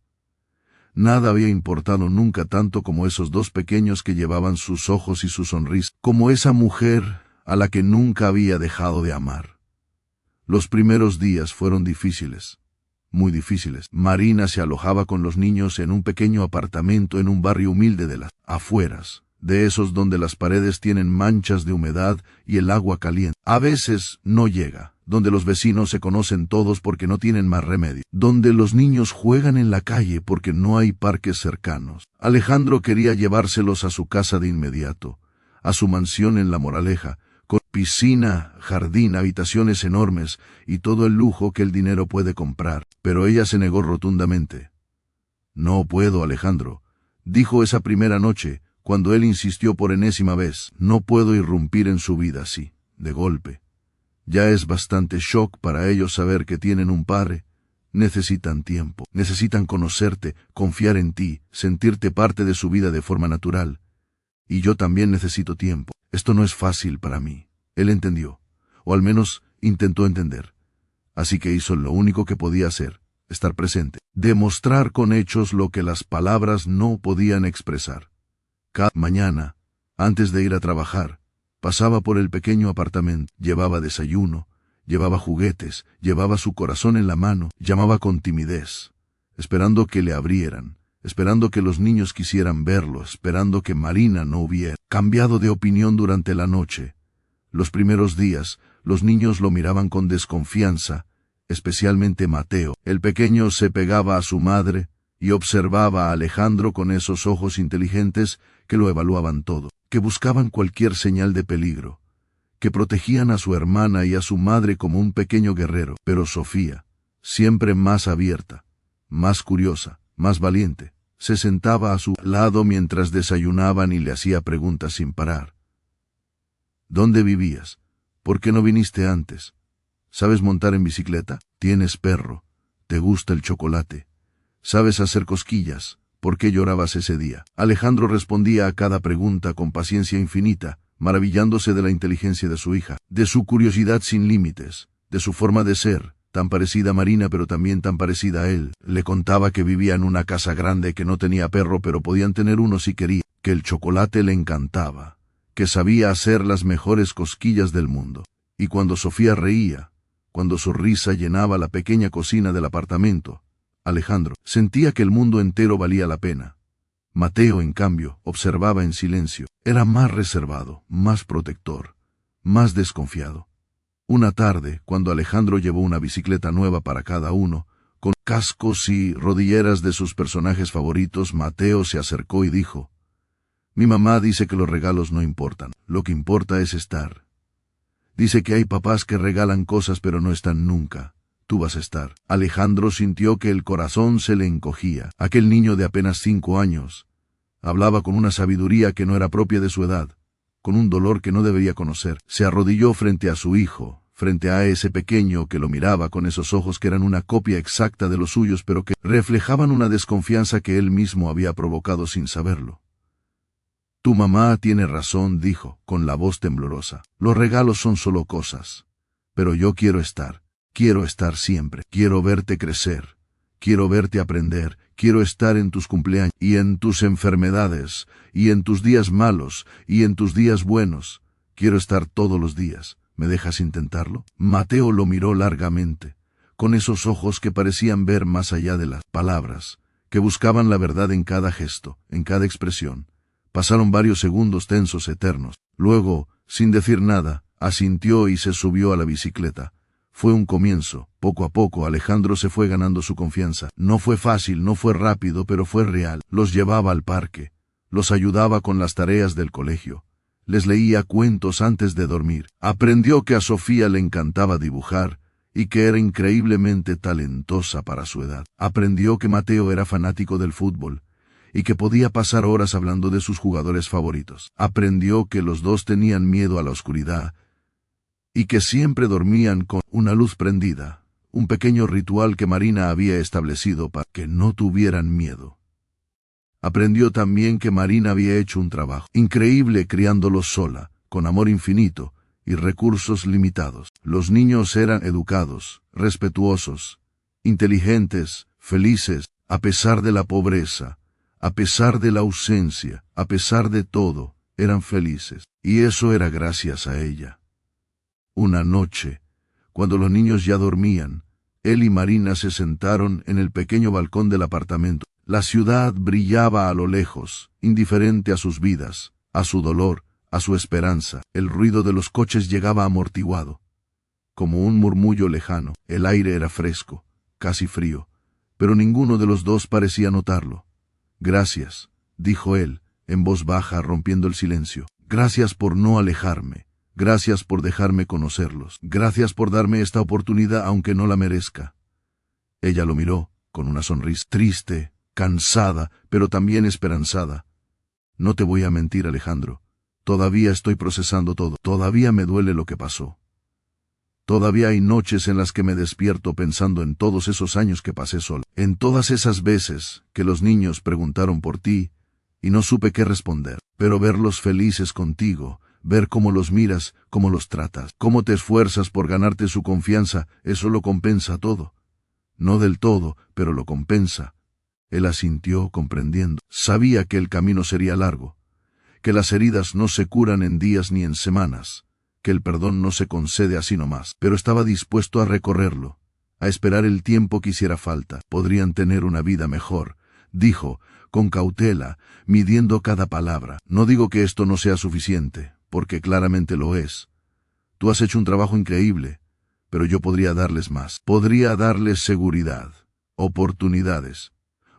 Nada había importado nunca tanto como esos dos pequeños que llevaban sus ojos y su sonrisa, como esa mujer a la que nunca había dejado de amar. Los primeros días fueron difíciles, muy difíciles. Marina se alojaba con los niños en un pequeño apartamento en un barrio humilde de las afueras, de esos donde las paredes tienen manchas de humedad y el agua caliente a veces no llega, donde los vecinos se conocen todos porque no tienen más remedio, donde los niños juegan en la calle porque no hay parques cercanos. Alejandro quería llevárselos a su casa de inmediato, a su mansión en La Moraleja, con piscina, jardín, habitaciones enormes y todo el lujo que el dinero puede comprar, pero ella se negó rotundamente. No puedo, Alejandro, dijo esa primera noche, cuando él insistió por enésima vez. No puedo irrumpir en su vida así, de golpe. Ya es bastante shock para ellos saber que tienen un padre. Necesitan tiempo, necesitan conocerte, confiar en ti, sentirte parte de su vida de forma natural. Y yo también necesito tiempo. Esto no es fácil para mí. Él entendió, o al menos intentó entender. Así que hizo lo único que podía hacer, estar presente, demostrar con hechos lo que las palabras no podían expresar. Cada mañana, antes de ir a trabajar, pasaba por el pequeño apartamento, llevaba desayuno, llevaba juguetes, llevaba su corazón en la mano, llamaba con timidez, esperando que le abrieran, esperando que los niños quisieran verlo, esperando que Marina no hubiera cambiado de opinión durante la noche. Los primeros días, los niños lo miraban con desconfianza, especialmente Mateo. El pequeño se pegaba a su madre y observaba a Alejandro con esos ojos inteligentes que lo evaluaban todo, que buscaban cualquier señal de peligro, que protegían a su hermana y a su madre como un pequeño guerrero. Pero Sofía, siempre más abierta, más curiosa, más valiente, se sentaba a su lado mientras desayunaban y le hacía preguntas sin parar. ¿Dónde vivías? ¿Por qué no viniste antes? ¿Sabes montar en bicicleta? ¿Tienes perro? ¿Te gusta el chocolate? ¿Sabes hacer cosquillas? ¿Por qué llorabas ese día? Alejandro respondía a cada pregunta con paciencia infinita, maravillándose de la inteligencia de su hija, de su curiosidad sin límites, de su forma de ser, tan parecida a Marina pero también tan parecida a él. Le contaba que vivía en una casa grande, que no tenía perro pero podían tener uno si querían, que el chocolate le encantaba, que sabía hacer las mejores cosquillas del mundo. Y cuando Sofía reía, cuando su risa llenaba la pequeña cocina del apartamento, Alejandro sentía que el mundo entero valía la pena. Mateo, en cambio, observaba en silencio. Era más reservado, más protector, más desconfiado. Una tarde, cuando Alejandro llevó una bicicleta nueva para cada uno, con cascos y rodilleras de sus personajes favoritos, Mateo se acercó y dijo: «Mi mamá dice que los regalos no importan, lo que importa es estar. Dice que hay papás que regalan cosas pero no están nunca. Tú vas a estar». Alejandro sintió que el corazón se le encogía. Aquel niño de apenas 5 años hablaba con una sabiduría que no era propia de su edad, con un dolor que no debería conocer. Se arrodilló frente a su hijo, frente a ese pequeño que lo miraba con esos ojos que eran una copia exacta de los suyos pero que reflejaban una desconfianza que él mismo había provocado sin saberlo. «Tu mamá tiene razón», dijo, con la voz temblorosa. «Los regalos son solo cosas. Pero yo quiero estar siempre. Quiero verte crecer. Quiero verte aprender. Quiero estar en tus cumpleaños, y en tus enfermedades, y en tus días malos, y en tus días buenos. Quiero estar todos los días. ¿Me dejas intentarlo?» Mateo lo miró largamente, con esos ojos que parecían ver más allá de las palabras, que buscaban la verdad en cada gesto, en cada expresión. Pasaron varios segundos tensos, eternos. Luego, sin decir nada, asintió y se subió a la bicicleta. Fue un comienzo. Poco a poco Alejandro se fue ganando su confianza. No fue fácil, no fue rápido, pero fue real. Los llevaba al parque, los ayudaba con las tareas del colegio, les leía cuentos antes de dormir. Aprendió que a Sofía le encantaba dibujar y que era increíblemente talentosa para su edad. Aprendió que Mateo era fanático del fútbol y que podía pasar horas hablando de sus jugadores favoritos. Aprendió que los dos tenían miedo a la oscuridad y que siempre dormían con una luz prendida, un pequeño ritual que Marina había establecido para que no tuvieran miedo. Aprendió también que Marina había hecho un trabajo increíble criándolos sola, con amor infinito y recursos limitados. Los niños eran educados, respetuosos, inteligentes, felices, a pesar de la pobreza, a pesar de la ausencia, a pesar de todo, eran felices. Y eso era gracias a ella. Una noche, cuando los niños ya dormían, él y Marina se sentaron en el pequeño balcón del apartamento. La ciudad brillaba a lo lejos, indiferente a sus vidas, a su dolor, a su esperanza. El ruido de los coches llegaba amortiguado, como un murmullo lejano. El aire era fresco, casi frío, pero ninguno de los dos parecía notarlo. «Gracias», dijo él, en voz baja, rompiendo el silencio. «Gracias por no alejarme. Gracias por dejarme conocerlos. Gracias por darme esta oportunidad aunque no la merezca». Ella lo miró, con una sonrisa triste, cansada, pero también esperanzada. «No te voy a mentir, Alejandro. Todavía estoy procesando todo. Todavía me duele lo que pasó. Todavía hay noches en las que me despierto pensando en todos esos años que pasé solo, en todas esas veces que los niños preguntaron por ti y no supe qué responder. Pero verlos felices contigo, Ver cómo los miras, cómo los tratas, cómo te esfuerzas por ganarte su confianza, eso lo compensa todo. No del todo, pero lo compensa. Él asintió, comprendiendo. Sabía que el camino sería largo, que las heridas no se curan en días ni en semanas, que el perdón no se concede así nomás, pero estaba dispuesto a recorrerlo, a esperar el tiempo que hiciera falta. Podrían tener una vida mejor, dijo, con cautela, midiendo cada palabra. No digo que esto no sea suficiente, porque claramente lo es. Tú has hecho un trabajo increíble, pero yo podría darles más. Podría darles seguridad, oportunidades,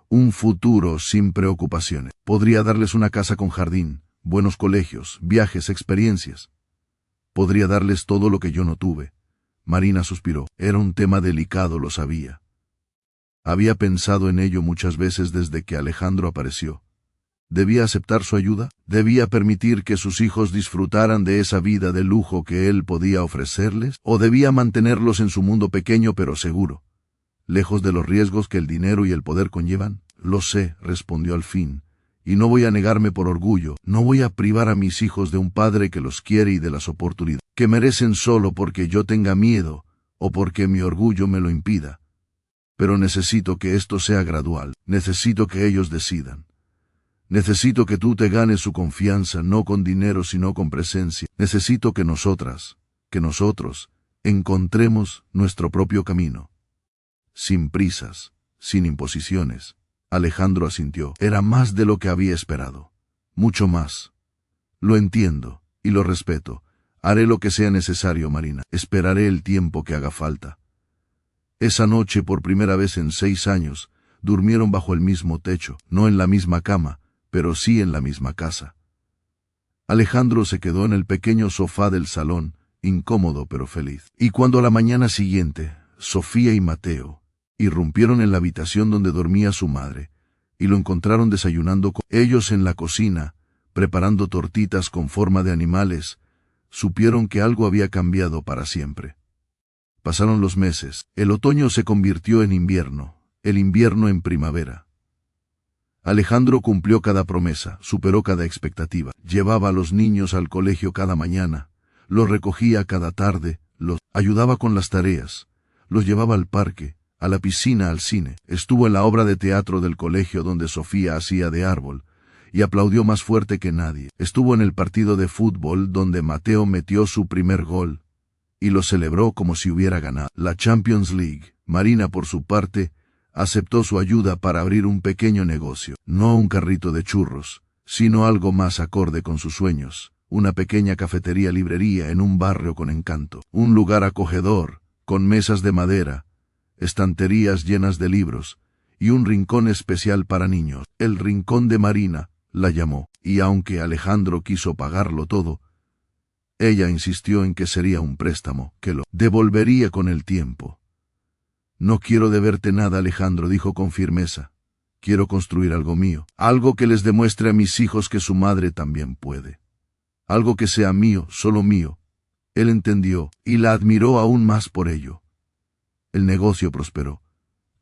un futuro sin preocupaciones. Podría darles una casa con jardín, buenos colegios, viajes, experiencias. Podría darles todo lo que yo no tuve. Marina suspiró. Era un tema delicado, lo sabía. Había pensado en ello muchas veces desde que Alejandro apareció. ¿Debía aceptar su ayuda? ¿Debía permitir que sus hijos disfrutaran de esa vida de lujo que él podía ofrecerles? ¿O debía mantenerlos en su mundo pequeño pero seguro, lejos de los riesgos que el dinero y el poder conllevan? Lo sé, respondió al fin, y no voy a negarme por orgullo. No voy a privar a mis hijos de un padre que los quiere y de las oportunidades que merecen solo porque yo tenga miedo o porque mi orgullo me lo impida. Pero necesito que esto sea gradual. Necesito que ellos decidan. Necesito que tú te ganes su confianza no con dinero sino con presencia. Necesito que nosotros, encontremos nuestro propio camino. Sin prisas, sin imposiciones. Alejandro asintió. Era más de lo que había esperado. Mucho más. Lo entiendo, y lo respeto. Haré lo que sea necesario, Marina. Esperaré el tiempo que haga falta. Esa noche, por primera vez en 6 años, durmieron bajo el mismo techo, no en la misma cama, pero sí en la misma casa. Alejandro se quedó en el pequeño sofá del salón, incómodo pero feliz. Y cuando a la mañana siguiente, Sofía y Mateo irrumpieron en la habitación donde dormía su madre, y lo encontraron desayunando con ellos en la cocina, preparando tortitas con forma de animales, supieron que algo había cambiado para siempre. Pasaron los meses, el otoño se convirtió en invierno, el invierno en primavera. Alejandro cumplió cada promesa, superó cada expectativa, llevaba a los niños al colegio cada mañana, los recogía cada tarde, los ayudaba con las tareas, los llevaba al parque, a la piscina, al cine. Estuvo en la obra de teatro del colegio donde Sofía hacía de árbol, y aplaudió más fuerte que nadie. Estuvo en el partido de fútbol donde Mateo metió su primer gol, y lo celebró como si hubiera ganado la Champions League. Marina, por su parte, aceptó su ayuda para abrir un pequeño negocio, no un carrito de churros, sino algo más acorde con sus sueños, una pequeña cafetería-librería en un barrio con encanto, un lugar acogedor, con mesas de madera, estanterías llenas de libros, y un rincón especial para niños. El rincón de Marina, la llamó, y aunque Alejandro quiso pagarlo todo, ella insistió en que sería un préstamo, que lo devolvería con el tiempo. No quiero deberte nada, Alejandro, dijo con firmeza. Quiero construir algo mío, algo que les demuestre a mis hijos que su madre también puede. Algo que sea mío, solo mío. Él entendió, y la admiró aún más por ello. El negocio prosperó.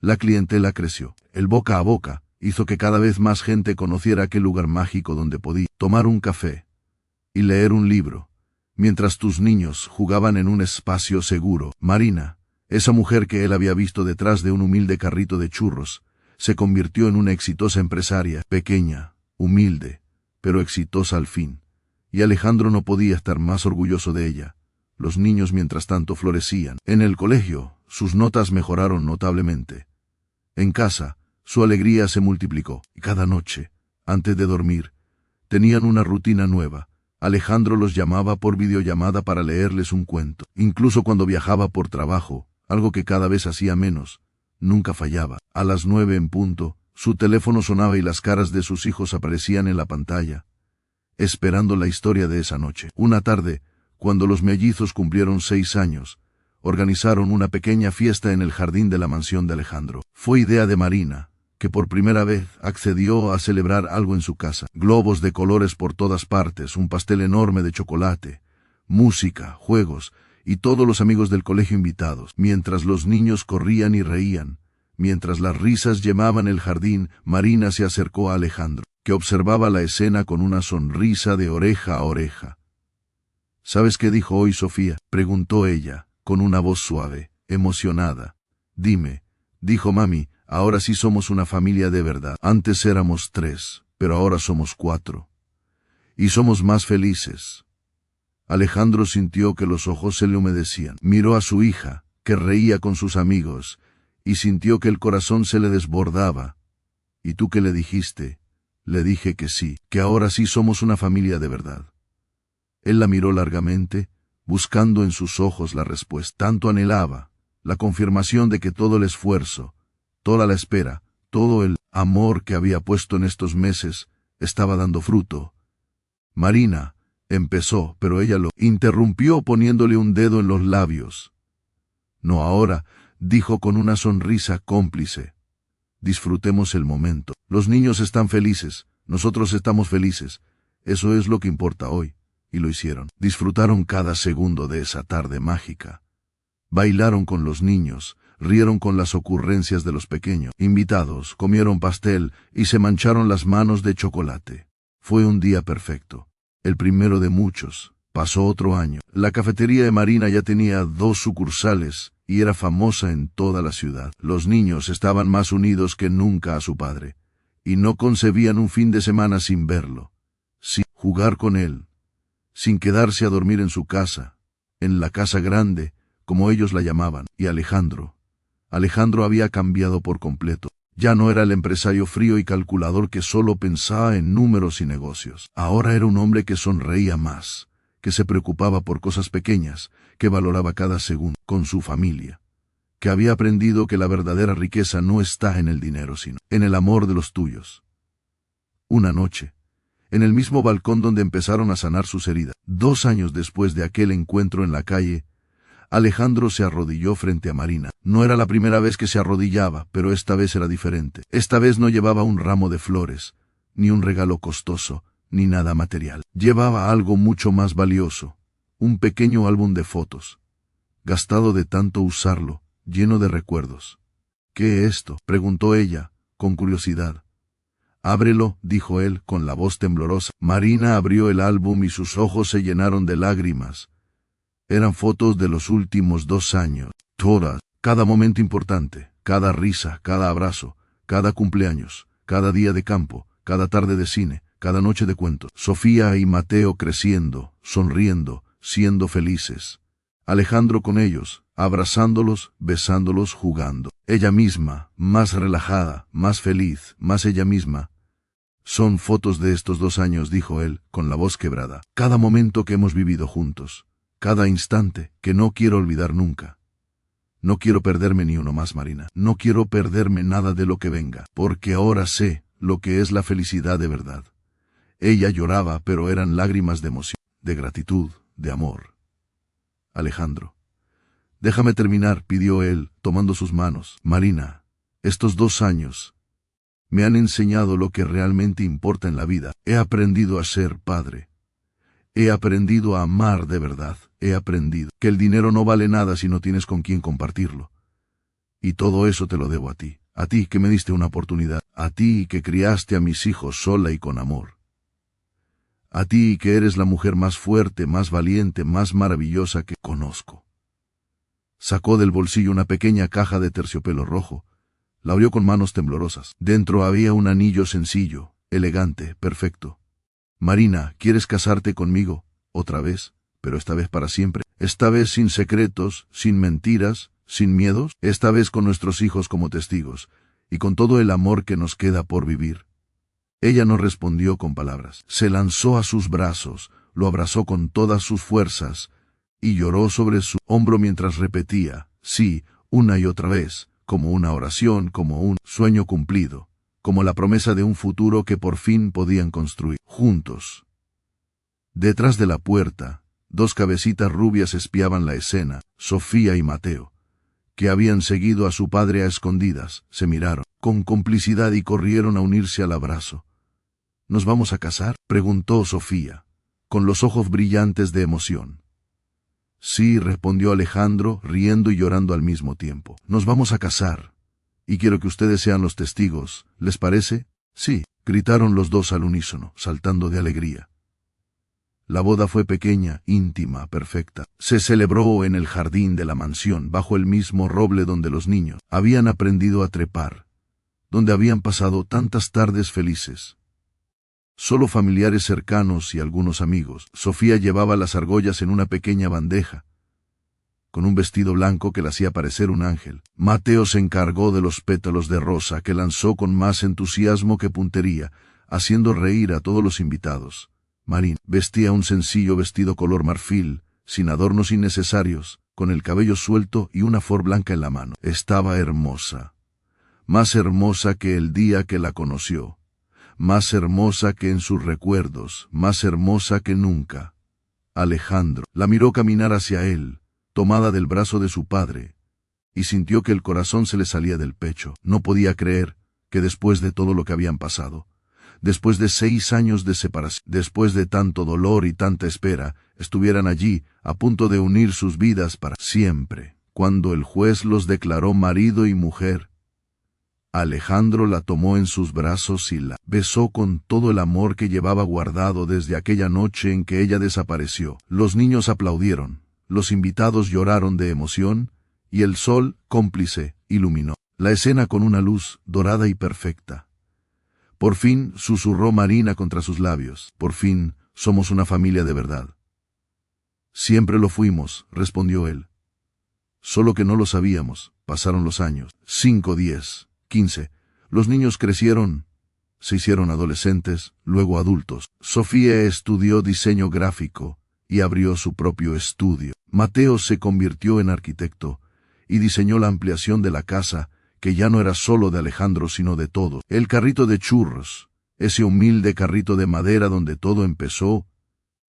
La clientela creció. El boca a boca hizo que cada vez más gente conociera aquel lugar mágico donde podía tomar un café y leer un libro, mientras tus niños jugaban en un espacio seguro. Marina, esa mujer que él había visto detrás de un humilde carrito de churros, se convirtió en una exitosa empresaria, pequeña, humilde, pero exitosa al fin, y Alejandro no podía estar más orgulloso de ella. Los niños mientras tanto florecían. En el colegio, sus notas mejoraron notablemente. En casa, su alegría se multiplicó, y cada noche, antes de dormir, tenían una rutina nueva. Alejandro los llamaba por videollamada para leerles un cuento. Incluso cuando viajaba por trabajo, algo que cada vez hacía menos, nunca fallaba. A las 9 en punto, su teléfono sonaba y las caras de sus hijos aparecían en la pantalla, esperando la historia de esa noche. Una tarde, cuando los mellizos cumplieron 6 años, organizaron una pequeña fiesta en el jardín de la mansión de Alejandro. Fue idea de Marina, que por primera vez accedió a celebrar algo en su casa. Globos de colores por todas partes, un pastel enorme de chocolate, música, juegos, y todos los amigos del colegio invitados. Mientras los niños corrían y reían, mientras las risas llenaban el jardín, Marina se acercó a Alejandro, que observaba la escena con una sonrisa de oreja a oreja. ¿Sabes qué dijo hoy Sofía?, preguntó ella, con una voz suave, emocionada. Dime, dijo mami, ahora sí somos una familia de verdad. Antes éramos 3, pero ahora somos 4. Y somos más felices. Alejandro sintió que los ojos se le humedecían. Miró a su hija, que reía con sus amigos, y sintió que el corazón se le desbordaba. ¿Y tú qué le dijiste? Le dije que sí, que ahora sí somos una familia de verdad. Él la miró largamente, buscando en sus ojos la respuesta. Tanto anhelaba, la confirmación de que todo el esfuerzo, toda la espera, todo el amor que había puesto en estos meses, estaba dando fruto. Marina, empezó, pero ella lo interrumpió poniéndole un dedo en los labios. No ahora, dijo con una sonrisa cómplice. Disfrutemos el momento. Los niños están felices, nosotros estamos felices. Eso es lo que importa hoy. Y lo hicieron. Disfrutaron cada segundo de esa tarde mágica. Bailaron con los niños, rieron con las ocurrencias de los pequeños invitados, comieron pastel y se mancharon las manos de chocolate. Fue un día perfecto. El primero de muchos. Pasó otro año. La cafetería de Marina ya tenía 2 sucursales y era famosa en toda la ciudad. Los niños estaban más unidos que nunca a su padre, y no concebían un fin de semana sin verlo, sin jugar con él, sin quedarse a dormir en su casa, en la casa grande, como ellos la llamaban. Y Alejandro había cambiado por completo. Ya no era el empresario frío y calculador que solo pensaba en números y negocios. Ahora era un hombre que sonreía más, que se preocupaba por cosas pequeñas, que valoraba cada segundo con su familia, que había aprendido que la verdadera riqueza no está en el dinero, sino en el amor de los tuyos. Una noche, en el mismo balcón donde empezaron a sanar sus heridas, 2 años después de aquel encuentro en la calle, Alejandro se arrodilló frente a Marina. No era la primera vez que se arrodillaba, pero esta vez era diferente. Esta vez no llevaba un ramo de flores, ni un regalo costoso, ni nada material. Llevaba algo mucho más valioso, un pequeño álbum de fotos, gastado de tanto usarlo, lleno de recuerdos. ¿Qué es esto?, preguntó ella, con curiosidad. Ábrelo, dijo él, con la voz temblorosa. Marina abrió el álbum y sus ojos se llenaron de lágrimas. Eran fotos de los últimos 2 años, todas, cada momento importante, cada risa, cada abrazo, cada cumpleaños, cada día de campo, cada tarde de cine, cada noche de cuentos. Sofía y Mateo creciendo, sonriendo, siendo felices. Alejandro con ellos, abrazándolos, besándolos, jugando. Ella misma, más relajada, más feliz, más ella misma. Son fotos de estos 2 años, dijo él, con la voz quebrada. Cada momento que hemos vivido juntos. Cada instante que no quiero olvidar nunca. No quiero perderme ni uno más, Marina. No quiero perderme nada de lo que venga, porque ahora sé lo que es la felicidad de verdad. Ella lloraba, pero eran lágrimas de emoción, de gratitud, de amor. Alejandro. Déjame terminar, pidió él, tomando sus manos. Marina, estos 2 años me han enseñado lo que realmente importa en la vida. He aprendido a ser padre. He aprendido a amar de verdad. He aprendido que el dinero no vale nada si no tienes con quién compartirlo. Y todo eso te lo debo a ti que me diste una oportunidad, a ti que criaste a mis hijos sola y con amor. A ti que eres la mujer más fuerte, más valiente, más maravillosa que conozco. Sacó del bolsillo una pequeña caja de terciopelo rojo. La abrió con manos temblorosas. Dentro había un anillo sencillo, elegante, perfecto. Marina, ¿quieres casarte conmigo? Otra vez, pero esta vez para siempre. Esta vez sin secretos, sin mentiras, sin miedos. Esta vez con nuestros hijos como testigos, y con todo el amor que nos queda por vivir. Ella no respondió con palabras. Se lanzó a sus brazos, lo abrazó con todas sus fuerzas, y lloró sobre su hombro mientras repetía, sí, una y otra vez, como una oración, como un sueño cumplido, como la promesa de un futuro que por fin podían construir juntos. Detrás de la puerta, 2 cabecitas rubias espiaban la escena, Sofía y Mateo, que habían seguido a su padre a escondidas. Se miraron con complicidad y corrieron a unirse al abrazo. ¿Nos vamos a casar?, preguntó Sofía, con los ojos brillantes de emoción. Sí, respondió Alejandro, riendo y llorando al mismo tiempo. Nos vamos a casar, y quiero que ustedes sean los testigos. ¿Les parece? Sí, gritaron los 2 al unísono, saltando de alegría. La boda fue pequeña, íntima, perfecta. Se celebró en el jardín de la mansión, bajo el mismo roble donde los niños habían aprendido a trepar, donde habían pasado tantas tardes felices. Solo familiares cercanos y algunos amigos. Sofía llevaba las argollas en una pequeña bandeja, con un vestido blanco que la hacía parecer un ángel. Mateo se encargó de los pétalos de rosa, que lanzó con más entusiasmo que puntería, haciendo reír a todos los invitados. Marín vestía un sencillo vestido color marfil, sin adornos innecesarios, con el cabello suelto y una flor blanca en la mano. Estaba hermosa, más hermosa que el día que la conoció, más hermosa que en sus recuerdos, más hermosa que nunca. Alejandro la miró caminar hacia él, tomada del brazo de su padre, y sintió que el corazón se le salía del pecho. No podía creer que después de todo lo que habían pasado, después de 6 años de separación, después de tanto dolor y tanta espera, estuvieran allí, a punto de unir sus vidas para siempre. Cuando el juez los declaró marido y mujer, Alejandro la tomó en sus brazos y la besó con todo el amor que llevaba guardado desde aquella noche en que ella desapareció. Los niños aplaudieron, los invitados lloraron de emoción, y el sol, cómplice, iluminó la escena con una luz dorada y perfecta. Por fin susurró Marina contra sus labios. Por fin somos una familia de verdad. Siempre lo fuimos, respondió él. Solo que no lo sabíamos. Pasaron los años. 5, 10, 15. Los niños crecieron, se hicieron adolescentes, luego adultos. Sofía estudió diseño gráfico y abrió su propio estudio. Mateo se convirtió en arquitecto y diseñó la ampliación de la casa, que ya no era solo de Alejandro sino de todos. El carrito de churros, ese humilde carrito de madera donde todo empezó,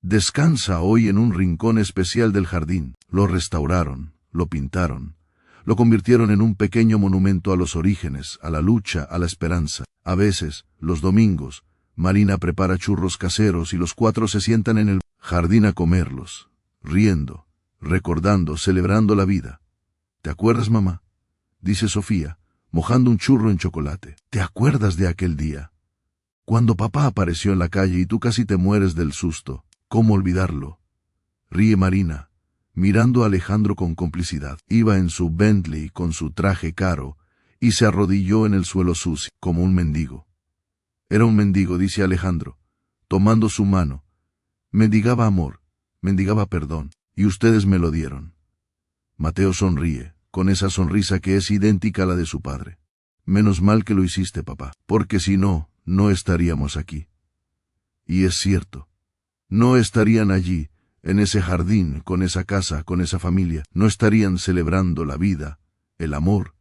descansa hoy en un rincón especial del jardín. Lo restauraron, lo pintaron, lo convirtieron en un pequeño monumento a los orígenes, a la lucha, a la esperanza. A veces, los domingos, Marina prepara churros caseros y los 4 se sientan en el jardín a comerlos, riendo, recordando, celebrando la vida. ¿Te acuerdas, mamá?, dice Sofía, mojando un churro en chocolate. ¿Te acuerdas de aquel día, cuando papá apareció en la calle y tú casi te mueres del susto? ¿Cómo olvidarlo?, ríe Marina, mirando a Alejandro con complicidad. Iba en su Bentley con su traje caro y se arrodilló en el suelo sucio, como un mendigo. Era un mendigo, dice Alejandro, tomando su mano. Mendigaba amor, mendigaba perdón, y ustedes me lo dieron. Mateo sonríe, con esa sonrisa que es idéntica a la de su padre. Menos mal que lo hiciste, papá, porque si no, no estaríamos aquí. Y es cierto, no estarían allí, en ese jardín, con esa casa, con esa familia, no estarían celebrando la vida, el amor,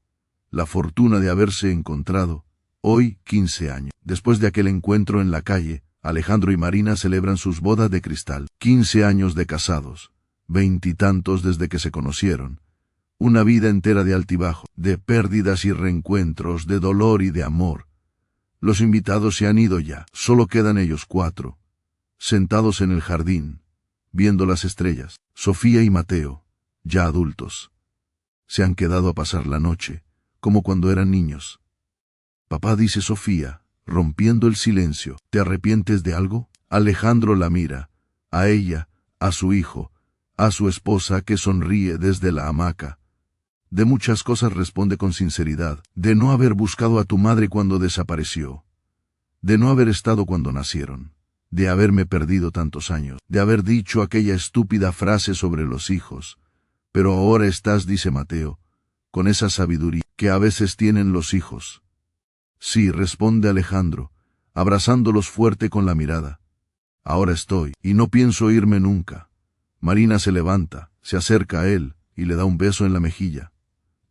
la fortuna de haberse encontrado, hoy 15 años. Después de aquel encuentro en la calle, Alejandro y Marina celebran sus bodas de cristal. 15 años de casados, 20 y tantos desde que se conocieron. Una vida entera de altibajo, de pérdidas y reencuentros, de dolor y de amor. Los invitados se han ido ya, solo quedan ellos 4, sentados en el jardín, viendo las estrellas. Sofía y Mateo, ya adultos, se han quedado a pasar la noche, como cuando eran niños. Papá, dice Sofía, rompiendo el silencio, ¿te arrepientes de algo? Alejandro la mira, a ella, a su hijo, a su esposa que sonríe desde la hamaca. De muchas cosas responde con sinceridad, de no haber buscado a tu madre cuando desapareció, de no haber estado cuando nacieron, de haberme perdido tantos años, de haber dicho aquella estúpida frase sobre los hijos. Pero ahora estás, dice Mateo, con esa sabiduría que a veces tienen los hijos. Sí, responde Alejandro, abrazándolos fuerte con la mirada. Ahora estoy, y no pienso irme nunca. Marina se levanta, se acerca a él, y le da un beso en la mejilla.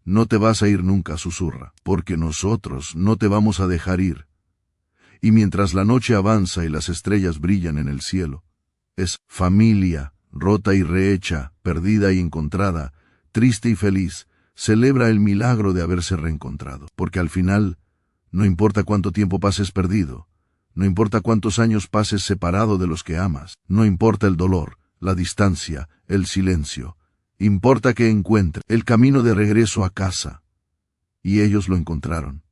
No te vas a ir nunca, susurra, porque nosotros no te vamos a dejar ir. Y mientras la noche avanza y las estrellas brillan en el cielo, es familia, rota y rehecha, perdida y encontrada, triste y feliz, celebra el milagro de haberse reencontrado, porque al final, no importa cuánto tiempo pases perdido, no importa cuántos años pases separado de los que amas, no importa el dolor, la distancia, el silencio, importa que encuentre el camino de regreso a casa. Y ellos lo encontraron.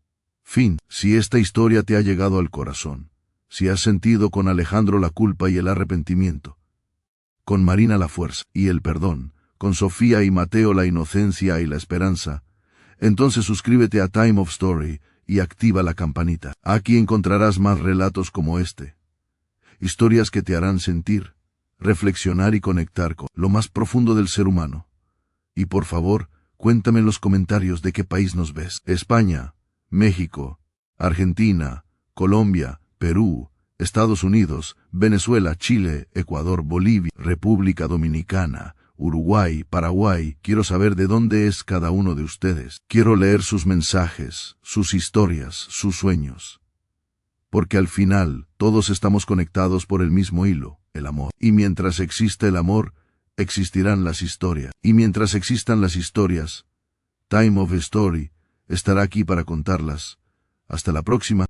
Fin. Si esta historia te ha llegado al corazón, si has sentido con Alejandro la culpa y el arrepentimiento, con Marina la fuerza y el perdón, con Sofía y Mateo la inocencia y la esperanza, entonces suscríbete a Time of Story y activa la campanita. Aquí encontrarás más relatos como este. Historias que te harán sentir, reflexionar y conectar con lo más profundo del ser humano. Y por favor, cuéntame en los comentarios de qué país nos ves. España, México, Argentina, Colombia, Perú, Estados Unidos, Venezuela, Chile, Ecuador, Bolivia, República Dominicana, Uruguay, Paraguay. Quiero saber de dónde es cada uno de ustedes. Quiero leer sus mensajes, sus historias, sus sueños. Porque al final, todos estamos conectados por el mismo hilo, el amor. Y mientras exista el amor, existirán las historias. Y mientras existan las historias, Time of Story estará aquí para contarlas. Hasta la próxima.